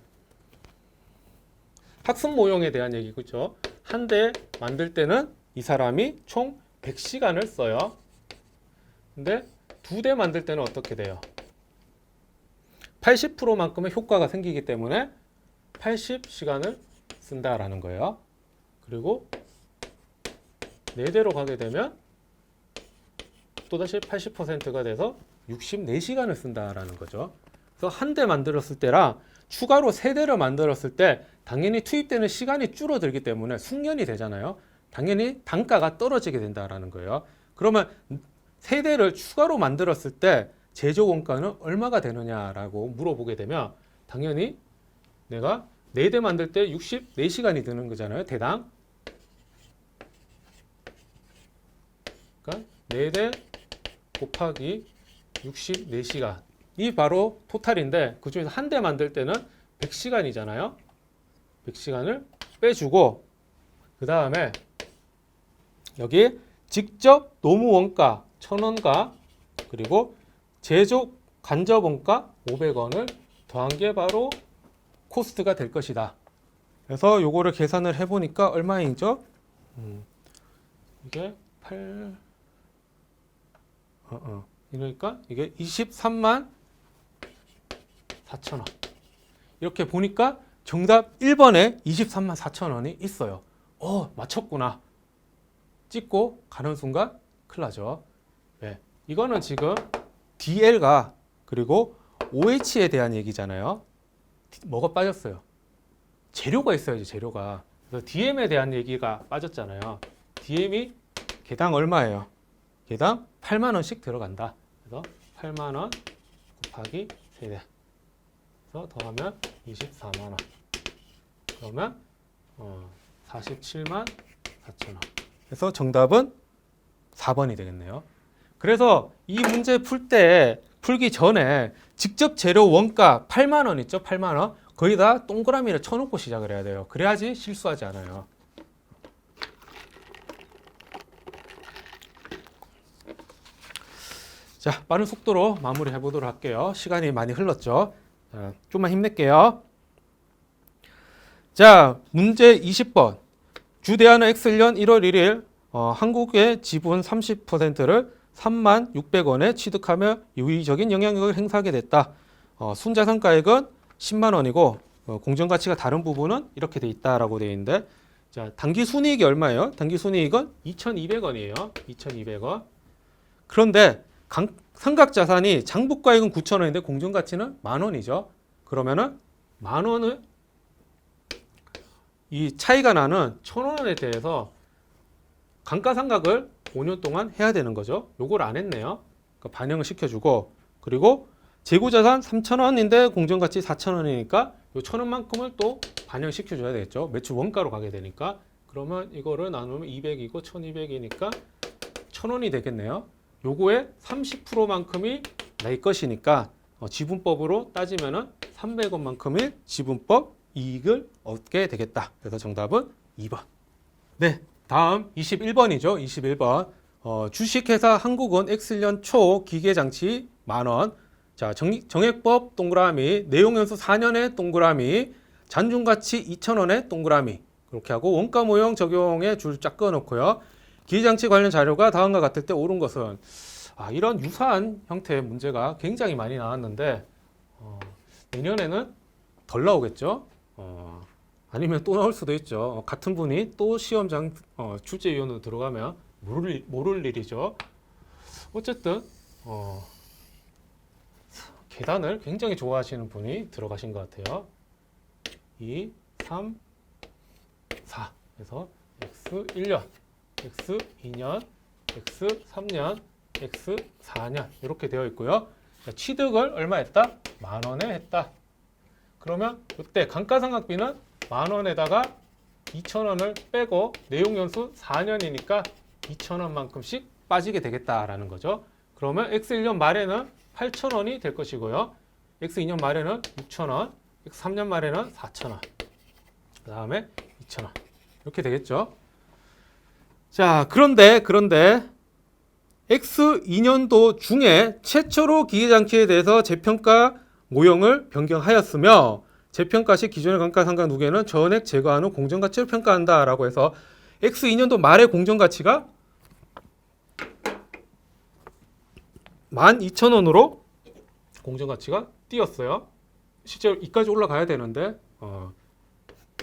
학습 모형에 대한 얘기죠. 한 대 만들 때는 이 사람이 총 100시간을 써요. 근데 두 대 만들 때는 어떻게 돼요? 80%만큼의 효과가 생기기 때문에 80시간을 쓴다라는 거예요. 그리고 4대로 가게 되면 또다시 80%가 돼서 64시간을 쓴다라는 거죠. 그래서 한 대 만들었을 때랑 추가로 3대를 만들었을 때 당연히 투입되는 시간이 줄어들기 때문에 숙련이 되잖아요. 당연히 단가가 떨어지게 된다라는 거예요. 그러면 3대를 추가로 만들었을 때 제조 원가는 얼마가 되느냐라고 물어보게 되면 당연히 내가 4대 만들 때 64시간이 드는 거잖아요. 대당. 그러니까 4대 곱하기 64시간. 이 바로 토탈인데 그중에서 한 대 만들 때는 100시간이잖아요. 100시간을 빼주고 그 다음에 여기 직접 노무 원가 1,000원과 그리고 제조 간접 원가 500원을 더한 게 바로 코스트가 될 것이다. 그래서 요거를 계산을 해보니까 얼마이죠? 이게 8 이러니까 이게 23만 4천 원. 이렇게 보니까 정답 1번에 23만 4천 원이 있어요. 맞췄구나. 찍고 가는 순간 큰일 나죠. 네. 이거는 지금 DL과 그리고 OH에 대한 얘기잖아요. 뭐가 빠졌어요? 재료가 있어야지, 재료가. 그래서 DM에 대한 얘기가 빠졌잖아요. DM이 개당 얼마예요? 개당 8만 원씩 들어간다. 그래서 8만 원 곱하기 세대. 그래서 더하면 24만 원. 그러면 47만 4천 원. 그래서 정답은 4번이 되겠네요. 그래서 이 문제 풀기 전에 직접 재료 원가 8만 원 있죠? 8만 원. 거기다 동그라미를 쳐놓고 시작을 해야 돼요. 그래야지 실수하지 않아요. 자, 빠른 속도로 마무리해 보도록 할게요. 시간이 많이 흘렀죠. 자, 좀만 힘낼게요. 자, 문제 20번. 주대하는 X년 1월 1일 한국의 지분 30%를 3만 600원에 취득하며 유의적인 영향력을 행사하게 됐다. 순자산가액은 10만 원이고 공정가치가 다른 부분은 이렇게 돼 있다라고 돼 있는데 자, 당기 순이익이 얼마예요? 당기 순이익은 2,200원이에요. 2,200원. 그런데 삼각 자산이 장부가액은 9,000원인데 공정 가치는 10,000원이죠. 그러면은 10,000원을 이 차이가 나는 1,000원에 대해서 감가상각을 5년 동안 해야 되는 거죠. 요걸 안 했네요. 그러니까 반영을 시켜주고, 그리고 재고자산 3,000원인데 공정가치 4,000원이니까 요 1,000원만큼을 또 반영시켜줘야 되겠죠. 매출 원가로 가게 되니까. 그러면 이거를 나누면 200이고 1,200이니까 1,000원이 되겠네요. 요거의 30%만큼이 내 것이니까 지분법으로 따지면은 300원만큼의 지분법 이익을 얻게 되겠다. 그래서 정답은 2번. 네, 다음 21번이죠. 21번. 주식회사 한국은 X1년 초 기계장치 만원. 자, 정액법 동그라미, 내용연수 4년의 동그라미, 잔중가치 2,000원의 동그라미. 그렇게 하고 원가 모형 적용에 줄 쫙 그어놓고요. 기계장치 관련 자료가 다음과 같을 때 옳은 것은, 이런 유사한 형태의 문제가 굉장히 많이 나왔는데 내년에는 덜 나오겠죠. 아니면 또 나올 수도 있죠. 같은 분이 또 시험장 출제위원으로 들어가면 모를 일이죠. 어쨌든 계단을 굉장히 좋아하시는 분이 들어가신 것 같아요. 2, 3, 4 그래서 X1년, X2년, X3년, X4년 이렇게 되어 있고요. 취득을 얼마 했다? 10,000원에 했다. 그러면 이때 감가상각비는 10,000원에다가 2,000원을 빼고 내용연수 4년이니까 2,000원만큼씩 빠지게 되겠다라는 거죠. 그러면 X1년 말에는 8,000원이 될 것이고요. X2년 말에는 6,000원, X3년 말에는 4,000원, 그 다음에 2,000원 이렇게 되겠죠. 자, 그런데 X2년도 중에 최초로 기계장치에 대해서 재평가 모형을 변경하였으며 재평가 시 기존의 감가상각 누계는 전액 제거한 후 공정가치를 평가한다라고 해서 X2년도 말의 공정가치가 12,000원으로 공정가치가 뛰었어요. 실제로 이까지 올라가야 되는데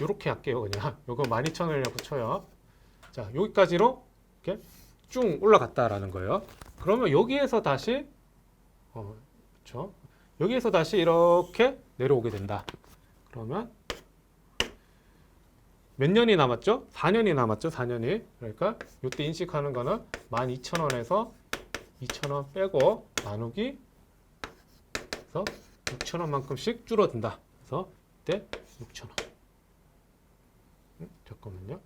요렇게 할게요. 그냥 요거 12,000원이라고 쳐요. 자, 여기까지로 이렇게 쭉 올라갔다라는 거예요. 그러면 여기에서 다시 그렇죠? 여기에서 다시 이렇게 내려오게 된다. 그러면 몇 년이 남았죠? 4년이 남았죠. 4년이. 그러니까 이때 인식하는 거는 12,000원에서 2,000원 빼고 나누기 그래서 6,000원만큼씩 줄어든다. 그래서 이때 6,000원. 잠깐만요.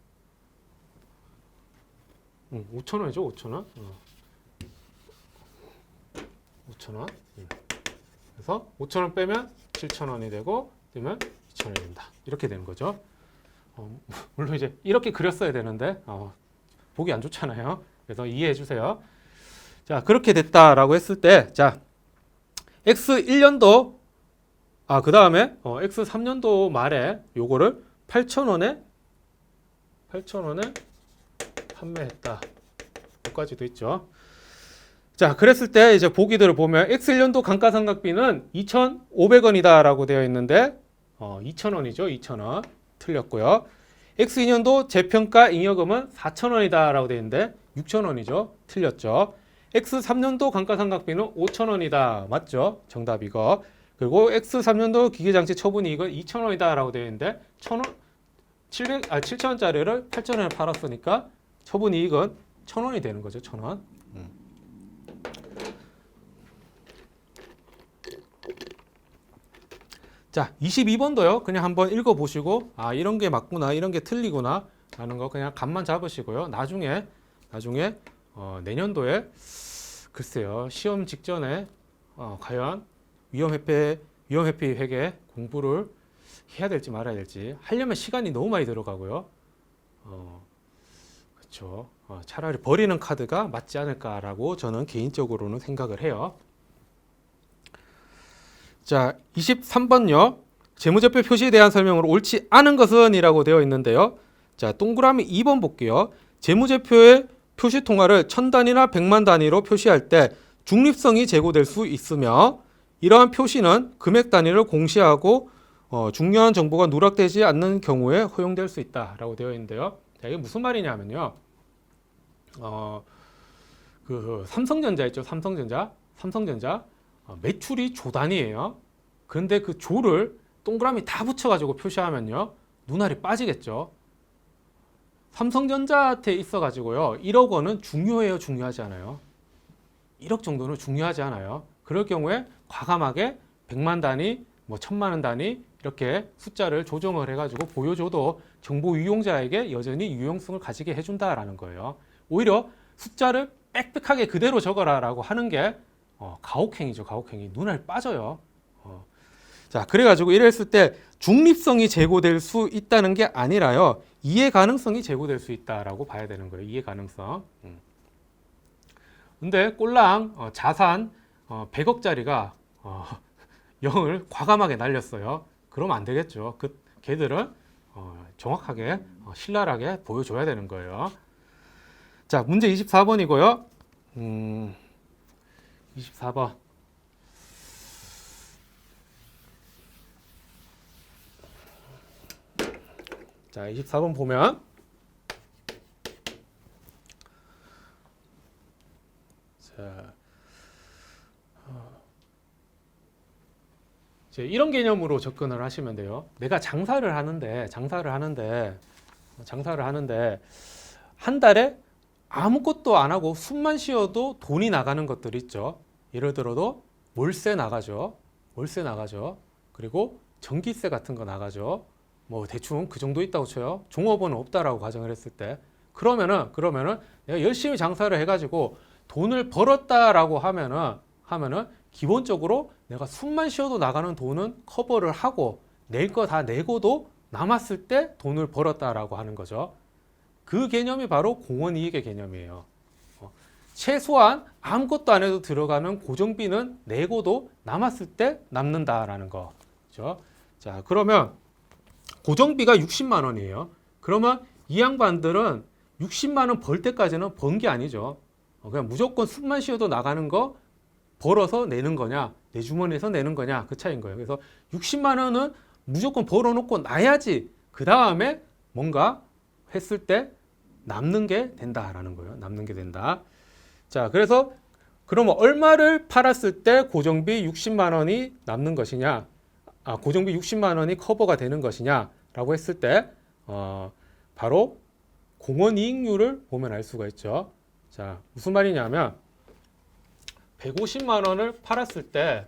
5,000원이죠. 5,000원. 5,000원. 그래서 5,000원 빼면 7,000원이 되고 뜨면 2,000원이 된다. 이렇게 되는 거죠. 물론 이제 이렇게 그렸어야 되는데 보기 안 좋잖아요. 그래서 이해해 주세요. 자, 그렇게 됐다라고 했을 때, 자, X1년도, 그 다음에 X3년도 말에 요거를 8,000원에 판매했다. 여기까지도 있죠. 자, 그랬을 때 이제 보기들을 보면 X1년도 감가상각비는 2,500원이다라고 되어 있는데 2,000원이죠. 2,000원. 틀렸고요. X2년도 재평가 잉여금은 4,000원이다라고 되어 있는데 6,000원이죠. 틀렸죠. X3년도 감가상각비는 5,000원이다. 맞죠? 정답 이거. 그리고 X3년도 기계장치 처분이익은 2,000원이다라고 되어 있는데 7,000원짜리를 8,000원에 팔았으니까 처분이익은 1,000원이 되는 거죠. 1,000원. 자, 22번도요. 그냥 한번 읽어보시고 이런 게 맞구나, 이런 게 틀리구나 라는 거 그냥 감만 잡으시고요. 나중에 내년도에 글쎄요. 시험 직전에 과연 위험회피 회계 공부를 해야 될지 말아야 될지 하려면 시간이 너무 많이 들어가고요. 그렇죠. 차라리 버리는 카드가 맞지 않을까라고 저는 개인적으로는 생각을 해요. 자, 23번요. 재무제표 표시에 대한 설명으로 옳지 않은 것은 이라고 되어 있는데요. 자, 동그라미 2번 볼게요. 재무제표의 표시 통화를 1,000단위나 100만 단위로 표시할 때 중립성이 제고될 수 있으며 이러한 표시는 금액 단위를 공시하고 중요한 정보가 누락되지 않는 경우에 허용될 수 있다라고 되어 있는데요. 자, 이게 무슨 말이냐면요. 그 삼성전자 있죠. 삼성전자 매출이 조 단위예요. 그런데 그 조를 동그라미 다 붙여가지고 표시하면요, 눈알이 빠지겠죠. 삼성전자한테 있어가지고요, 1억 원은 중요해요, 중요하지 않아요? 1억 정도는 중요하지 않아요. 그럴 경우에 과감하게 100만 단위, 뭐 1000만 원 단위 이렇게 숫자를 조정을 해가지고 보여줘도 정보 이용자에게 여전히 유용성을 가지게 해준다라는 거예요. 오히려 숫자를 빽빽하게 그대로 적어라라고 하는 게 가혹행위죠. 가혹행위. 눈알 빠져요. 자, 그래가지고 이랬을 때 중립성이 제고될 수 있다는 게 아니라요, 이해 가능성이 제고될 수 있다라고 봐야 되는 거예요. 이해 가능성. 근데 꼴랑 자산 100억짜리가 0을 과감하게 날렸어요. 그러면 안 되겠죠. 그 걔들은 정확하게 신랄하게 보여줘야 되는 거예요. 자, 문제 24번이고요. 24번. 자, 24번 보면 자, 이제 이런 개념으로 접근을 하시면 돼요. 내가 장사를 하는데 한 달에 아무것도 안 하고 숨만 쉬어도 돈이 나가는 것들 있죠. 예를 들어도 월세 나가죠. 그리고 전기세 같은 거 나가죠. 뭐 대충 그 정도 있다고 쳐요. 종업원은 없다라고 가정을 했을 때, 그러면은 내가 열심히 장사를 해가지고 돈을 벌었다라고 하면은 기본적으로 내가 숨만 쉬어도 나가는 돈은 커버를 하고 낼 거 다 내고도 남았을 때 돈을 벌었다라고 하는 거죠. 그 개념이 바로 공원이익의 개념이에요. 최소한 아무것도 안 해도 들어가는 고정비는 내고도 남았을 때 남는다라는 거. 그렇죠? 자, 그러면 고정비가 60만 원이에요. 그러면 이 양반들은 60만 원 벌 때까지는 번 게 아니죠. 그냥 무조건 숨만 쉬어도 나가는 거 벌어서 내는 거냐, 내 주머니에서 내는 거냐, 그 차이인 거예요. 그래서 60만 원은 무조건 벌어놓고 놔야지 그 다음에 뭔가 했을 때 남는 게 된다라는 거예요. 남는 게 된다. 자, 그래서 그러면 얼마를 팔았을 때 고정비 60만 원이 남는 것이냐, 고정비 60만 원이 커버가 되는 것이냐라고 했을 때 바로 공원이익률을 보면 알 수가 있죠. 자, 무슨 말이냐면 150만 원을 팔았을 때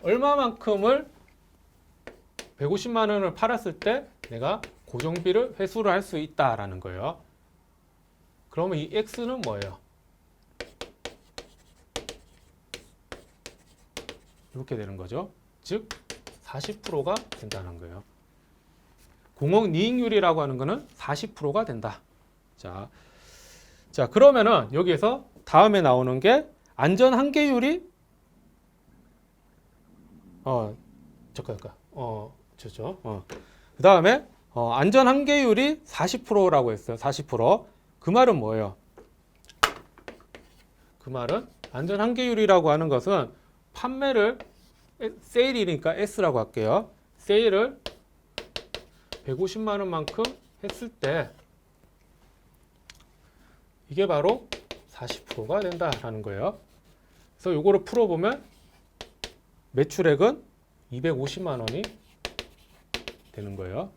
얼마만큼을 150만 원을 팔았을 때 내가 고정비를 회수를 할 수 있다라는 거예요. 그러면 이 X는 뭐예요? 이렇게 되는 거죠. 즉 40%가 된다는 거예요. 공원이익률이라고 하는 거는 40%가 된다. 자, 그러면은 여기에서 다음에 나오는 게 안전 한계율이 그 다음에 안전 한계율이 40%라고 했어요. 40%. 그 말은 뭐예요? 그 말은 안전 한계율이라고 하는 것은 판매를 세일이니까 S라고 할게요. 세일을 150만 원만큼 했을 때 이게 바로 40%가 된다라는 거예요. 그래서 이거를 풀어보면 매출액은 250만 원이 되는 거예요.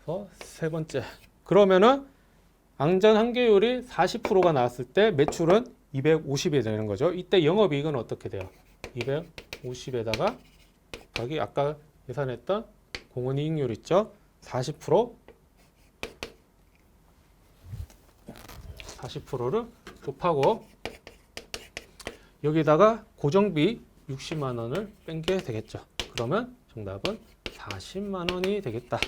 그래서 세 번째. 그러면은 안전 한계율이 40%가 나왔을 때 매출은 250이 되는 거죠. 이때 영업이익은 어떻게 돼요? 250에다가 여기 아까 계산했던 공원이익률 있죠? 40%를 곱하고 여기다가 고정비 60만 원을 뺀 게 되겠죠. 그러면 정답은 40만 원이 되겠다.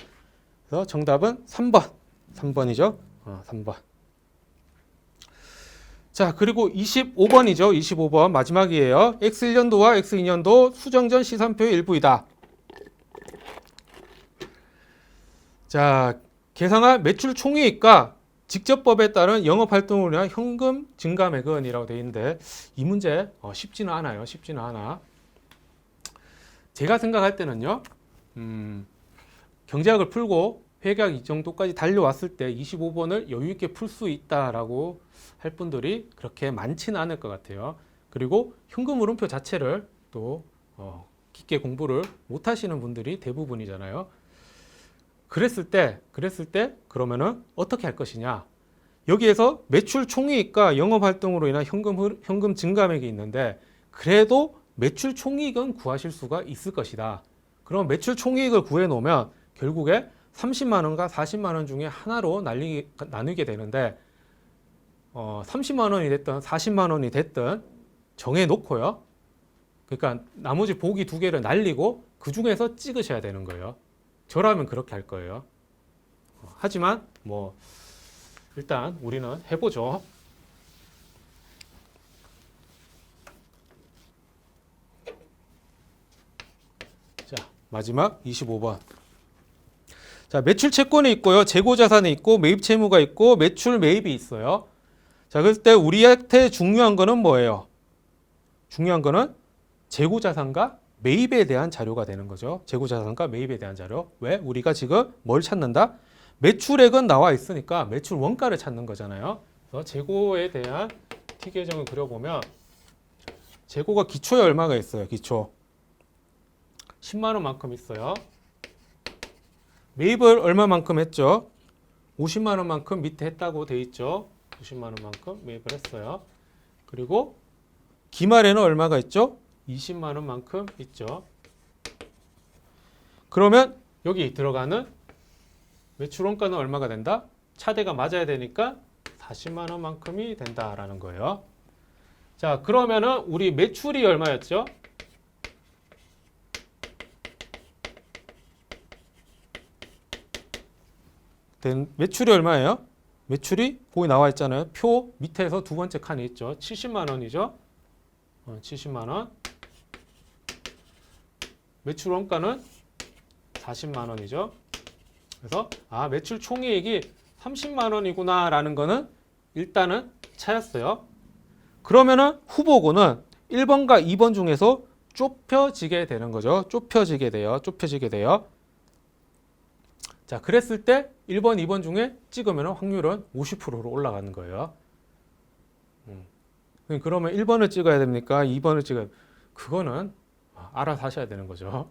그래서 정답은 3번이죠. 3번. 자, 그리고 25번이죠. 25번 마지막이에요. X1년도와 X2년도 수정전 시산표의 일부이다. 자, 계상할 매출 총이익과 직접법에 따른 영업활동으로 인한 현금 증가매근이라고 되어 있는데 이 문제 쉽지는 않아요. 쉽지는 않아. 제가 생각할 때는요. 경제학을 풀고 회계학 이 정도까지 달려왔을 때 25번을 여유 있게 풀 수 있다라고 할 분들이 그렇게 많지는 않을 것 같아요. 그리고 현금 흐름표 자체를 또 깊게 공부를 못 하시는 분들이 대부분이잖아요. 그랬을 때 그러면은 어떻게 할 것이냐? 여기에서 매출 총이익과 영업 활동으로 인한 현금 증감액이 있는데 그래도 매출 총이익은 구하실 수가 있을 것이다. 그럼 매출 총이익을 구해 놓으면 결국에 30만 원과 40만 원 중에 하나로 나누게 되는데 30만 원이 됐든 40만 원이 됐든 정해 놓고요. 그러니까 나머지 보기 두 개를 날리고 그 중에서 찍으셔야 되는 거예요. 저라면 그렇게 할 거예요. 하지만 뭐 일단 우리는 해보죠. 자, 마지막 25번. 자, 매출 채권이 있고요. 재고 자산이 있고 매입 채무가 있고 매출 매입이 있어요. 자, 그럴 때 우리한테 중요한 거는 뭐예요? 중요한 거는 재고 자산과 매입에 대한 자료가 되는 거죠. 재고 자산과 매입에 대한 자료. 왜? 우리가 지금 뭘 찾는다? 매출액은 나와 있으니까 매출 원가를 찾는 거잖아요. 그래서 재고에 대한 T 계정을 그려보면 재고가 기초에 얼마가 있어요? 기초 10만 원만큼 있어요. 매입을 얼마만큼 했죠? 50만 원만큼 밑에 했다고 돼 있죠. 50만 원만큼 매입을 했어요. 그리고 기말에는 얼마가 있죠? 20만 원만큼 있죠. 그러면 여기 들어가는 매출 원가는 얼마가 된다? 차대가 맞아야 되니까 40만 원만큼이 된다라는 거예요. 자, 그러면은 우리 매출이 얼마였죠? 매출이 얼마예요? 매출이 거기 나와 있잖아요. 표 밑에서 두 번째 칸에 있죠. 70만 원이죠. 70만 원. 매출 원가는 40만 원이죠. 그래서 매출 총이익이 30만 원이구나라는 거는 일단은 찾았어요. 그러면은 후보군은 1번과 2번 중에서 좁혀지게 되는 거죠. 좁혀지게 돼요. 자, 그랬을 때 1번, 2번 중에 찍으면 확률은 50%로 올라가는 거예요. 그러면 1번을 찍어야 됩니까? 2번을 찍어야 그거는 알아서 하셔야 되는 거죠.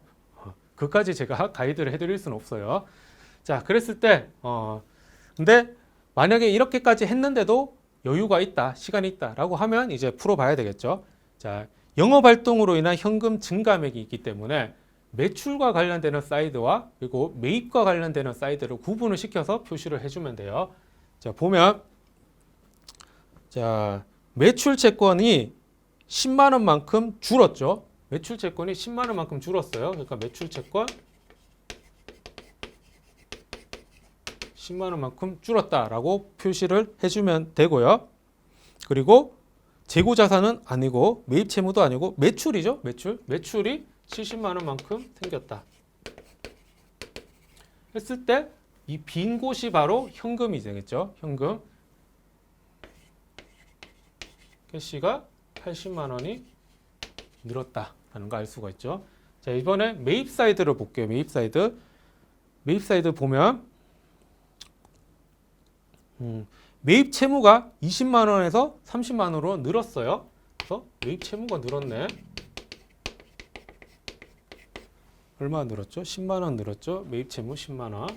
그까지 제가 가이드를 해드릴 수는 없어요. 자, 그랬을 때 근데 만약에 이렇게까지 했는데도 여유가 있다, 시간이 있다라고 하면 이제 풀어봐야 되겠죠. 자, 영업활동으로 인한 현금 증감액이 있기 때문에 매출과 관련되는 사이드와 그리고 매입과 관련되는 사이드를 구분을 시켜서 표시를 해주면 돼요. 자, 보면 자, 매출 채권이 10만 원만큼 줄었죠. 매출 채권이 10만 원만큼 줄었어요. 그러니까 매출 채권 10만 원만큼 줄었다라고 표시를 해주면 되고요. 그리고 재고 자산은 아니고 매입 채무도 아니고 매출이죠. 매출이 70만 원만큼 생겼다. 했을 때 이 빈 곳이 바로 현금이 되겠죠. 현금. 캐시가 80만 원이 늘었다라는 거 알 수가 있죠. 자, 이번에 매입 사이드를 볼게요. 매입 사이드 보면 매입 채무가 20만 원에서 30만 원으로 늘었어요. 그래서 매입 채무가 늘었네. 얼마 늘었죠? 10만 원 늘었죠. 매입 채무 10만 원.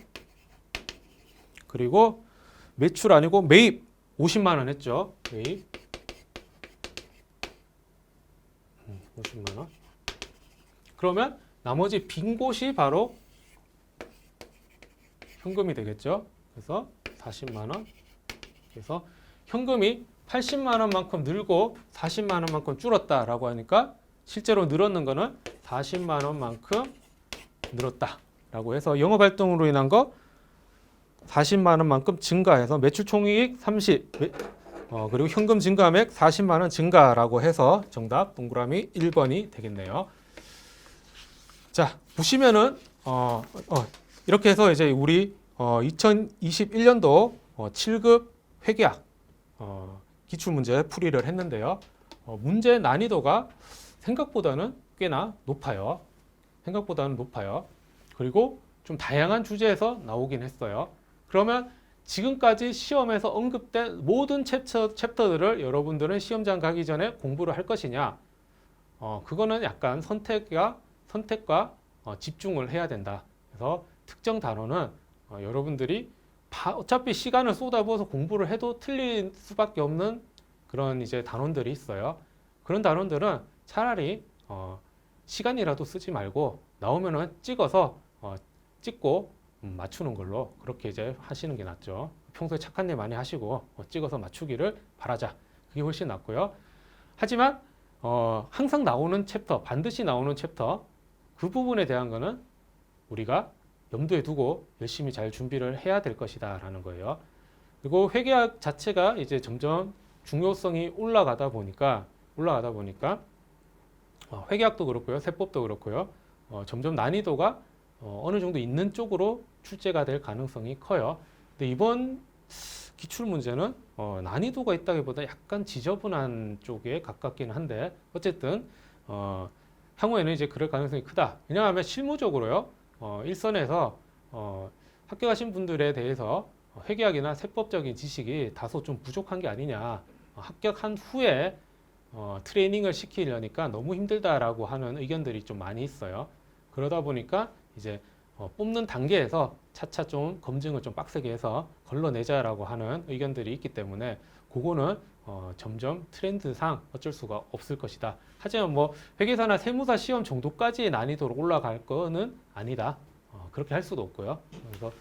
그리고 매출 아니고 매입 50만 원 했죠. 매입 50만 원. 그러면 나머지 빈 곳이 바로 현금이 되겠죠. 그래서 40만 원. 그래서 현금이 80만 원만큼 늘고 40만 원만큼 줄었다라고 하니까 실제로 늘었는 거는 40만 원만큼 늘었다라고 해서 영업활동으로 인한 거 40만 원만큼 증가해서 매출 총이익 30 그리고 현금 증가액 40만 원 증가라고 해서 정답 동그라미 1번이 되겠네요. 자, 보시면은 이렇게 해서 이제 우리 2021년도 7급 회계학 기출문제 풀이를 했는데요. 문제 난이도가 생각보다는 꽤나 높아요. 그리고 좀 다양한 주제에서 나오긴 했어요. 그러면 지금까지 시험에서 언급된 모든 챕터들을 여러분들은 시험장 가기 전에 공부를 할 것이냐? 그거는 약간 선택과 집중을 해야 된다. 그래서 특정 단어는 여러분들이 어차피 시간을 쏟아부어서 공부를 해도 틀릴 수밖에 없는 그런 이제 단원들이 있어요. 그런 단원들은 차라리 시간이라도 쓰지 말고 나오면은 찍고 맞추는 걸로 그렇게 이제 하시는 게 낫죠. 평소에 착한 일 많이 하시고 찍어서 맞추기를 바라자. 그게 훨씬 낫고요. 하지만 항상 나오는 챕터, 반드시 나오는 챕터 그 부분에 대한 거는 우리가 염두에 두고 열심히 잘 준비를 해야 될 것이다 라는 거예요. 그리고 회계학 자체가 이제 점점 중요성이 올라가다 보니까 회계학도 그렇고요, 세법도 그렇고요, 점점 난이도가 어느 정도 있는 쪽으로 출제가 될 가능성이 커요. 근데 이번 기출 문제는 난이도가 있다기보다 약간 지저분한 쪽에 가깝긴 한데 어쨌든 향후에는 이제 그럴 가능성이 크다. 왜냐하면 실무적으로요, 일선에서 학교 가신 분들에 대해서 회계학이나 세법적인 지식이 다소 좀 부족한 게 아니냐. 합격한 후에 트레이닝을 시키려니까 너무 힘들다라고 하는 의견들이 좀 많이 있어요. 그러다 보니까 이제 뽑는 단계에서 차차 좀 검증을 좀 빡세게 해서 걸러내자라고 하는 의견들이 있기 때문에 그거는 점점 트렌드상 어쩔 수가 없을 것이다. 하지만 뭐 회계사나 세무사 시험 정도까지의 난이도로 올라갈 거는 아니다. 그렇게 할 수도 없고요. 그래서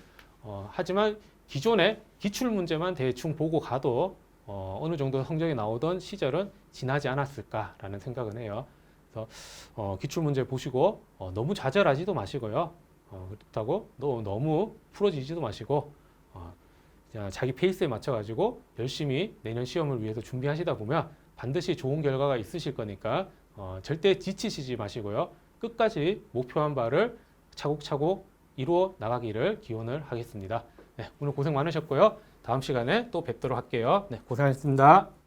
하지만 기존의 기출 문제만 대충 보고 가도 어느 정도 성적이 나오던 시절은 지나지 않았을까라는 생각은 해요. 그래서 기출 문제 보시고 너무 좌절하지도 마시고요. 그렇다고 너무 풀어지지도 마시고 그냥 자기 페이스에 맞춰가지고 열심히 내년 시험을 위해서 준비하시다 보면 반드시 좋은 결과가 있으실 거니까 절대 지치시지 마시고요. 끝까지 목표한 바를 차곡차곡 이루어 나가기를 기원을 하겠습니다. 네, 오늘 고생 많으셨고요. 다음 시간에 또 뵙도록 할게요. 네, 고생하셨습니다.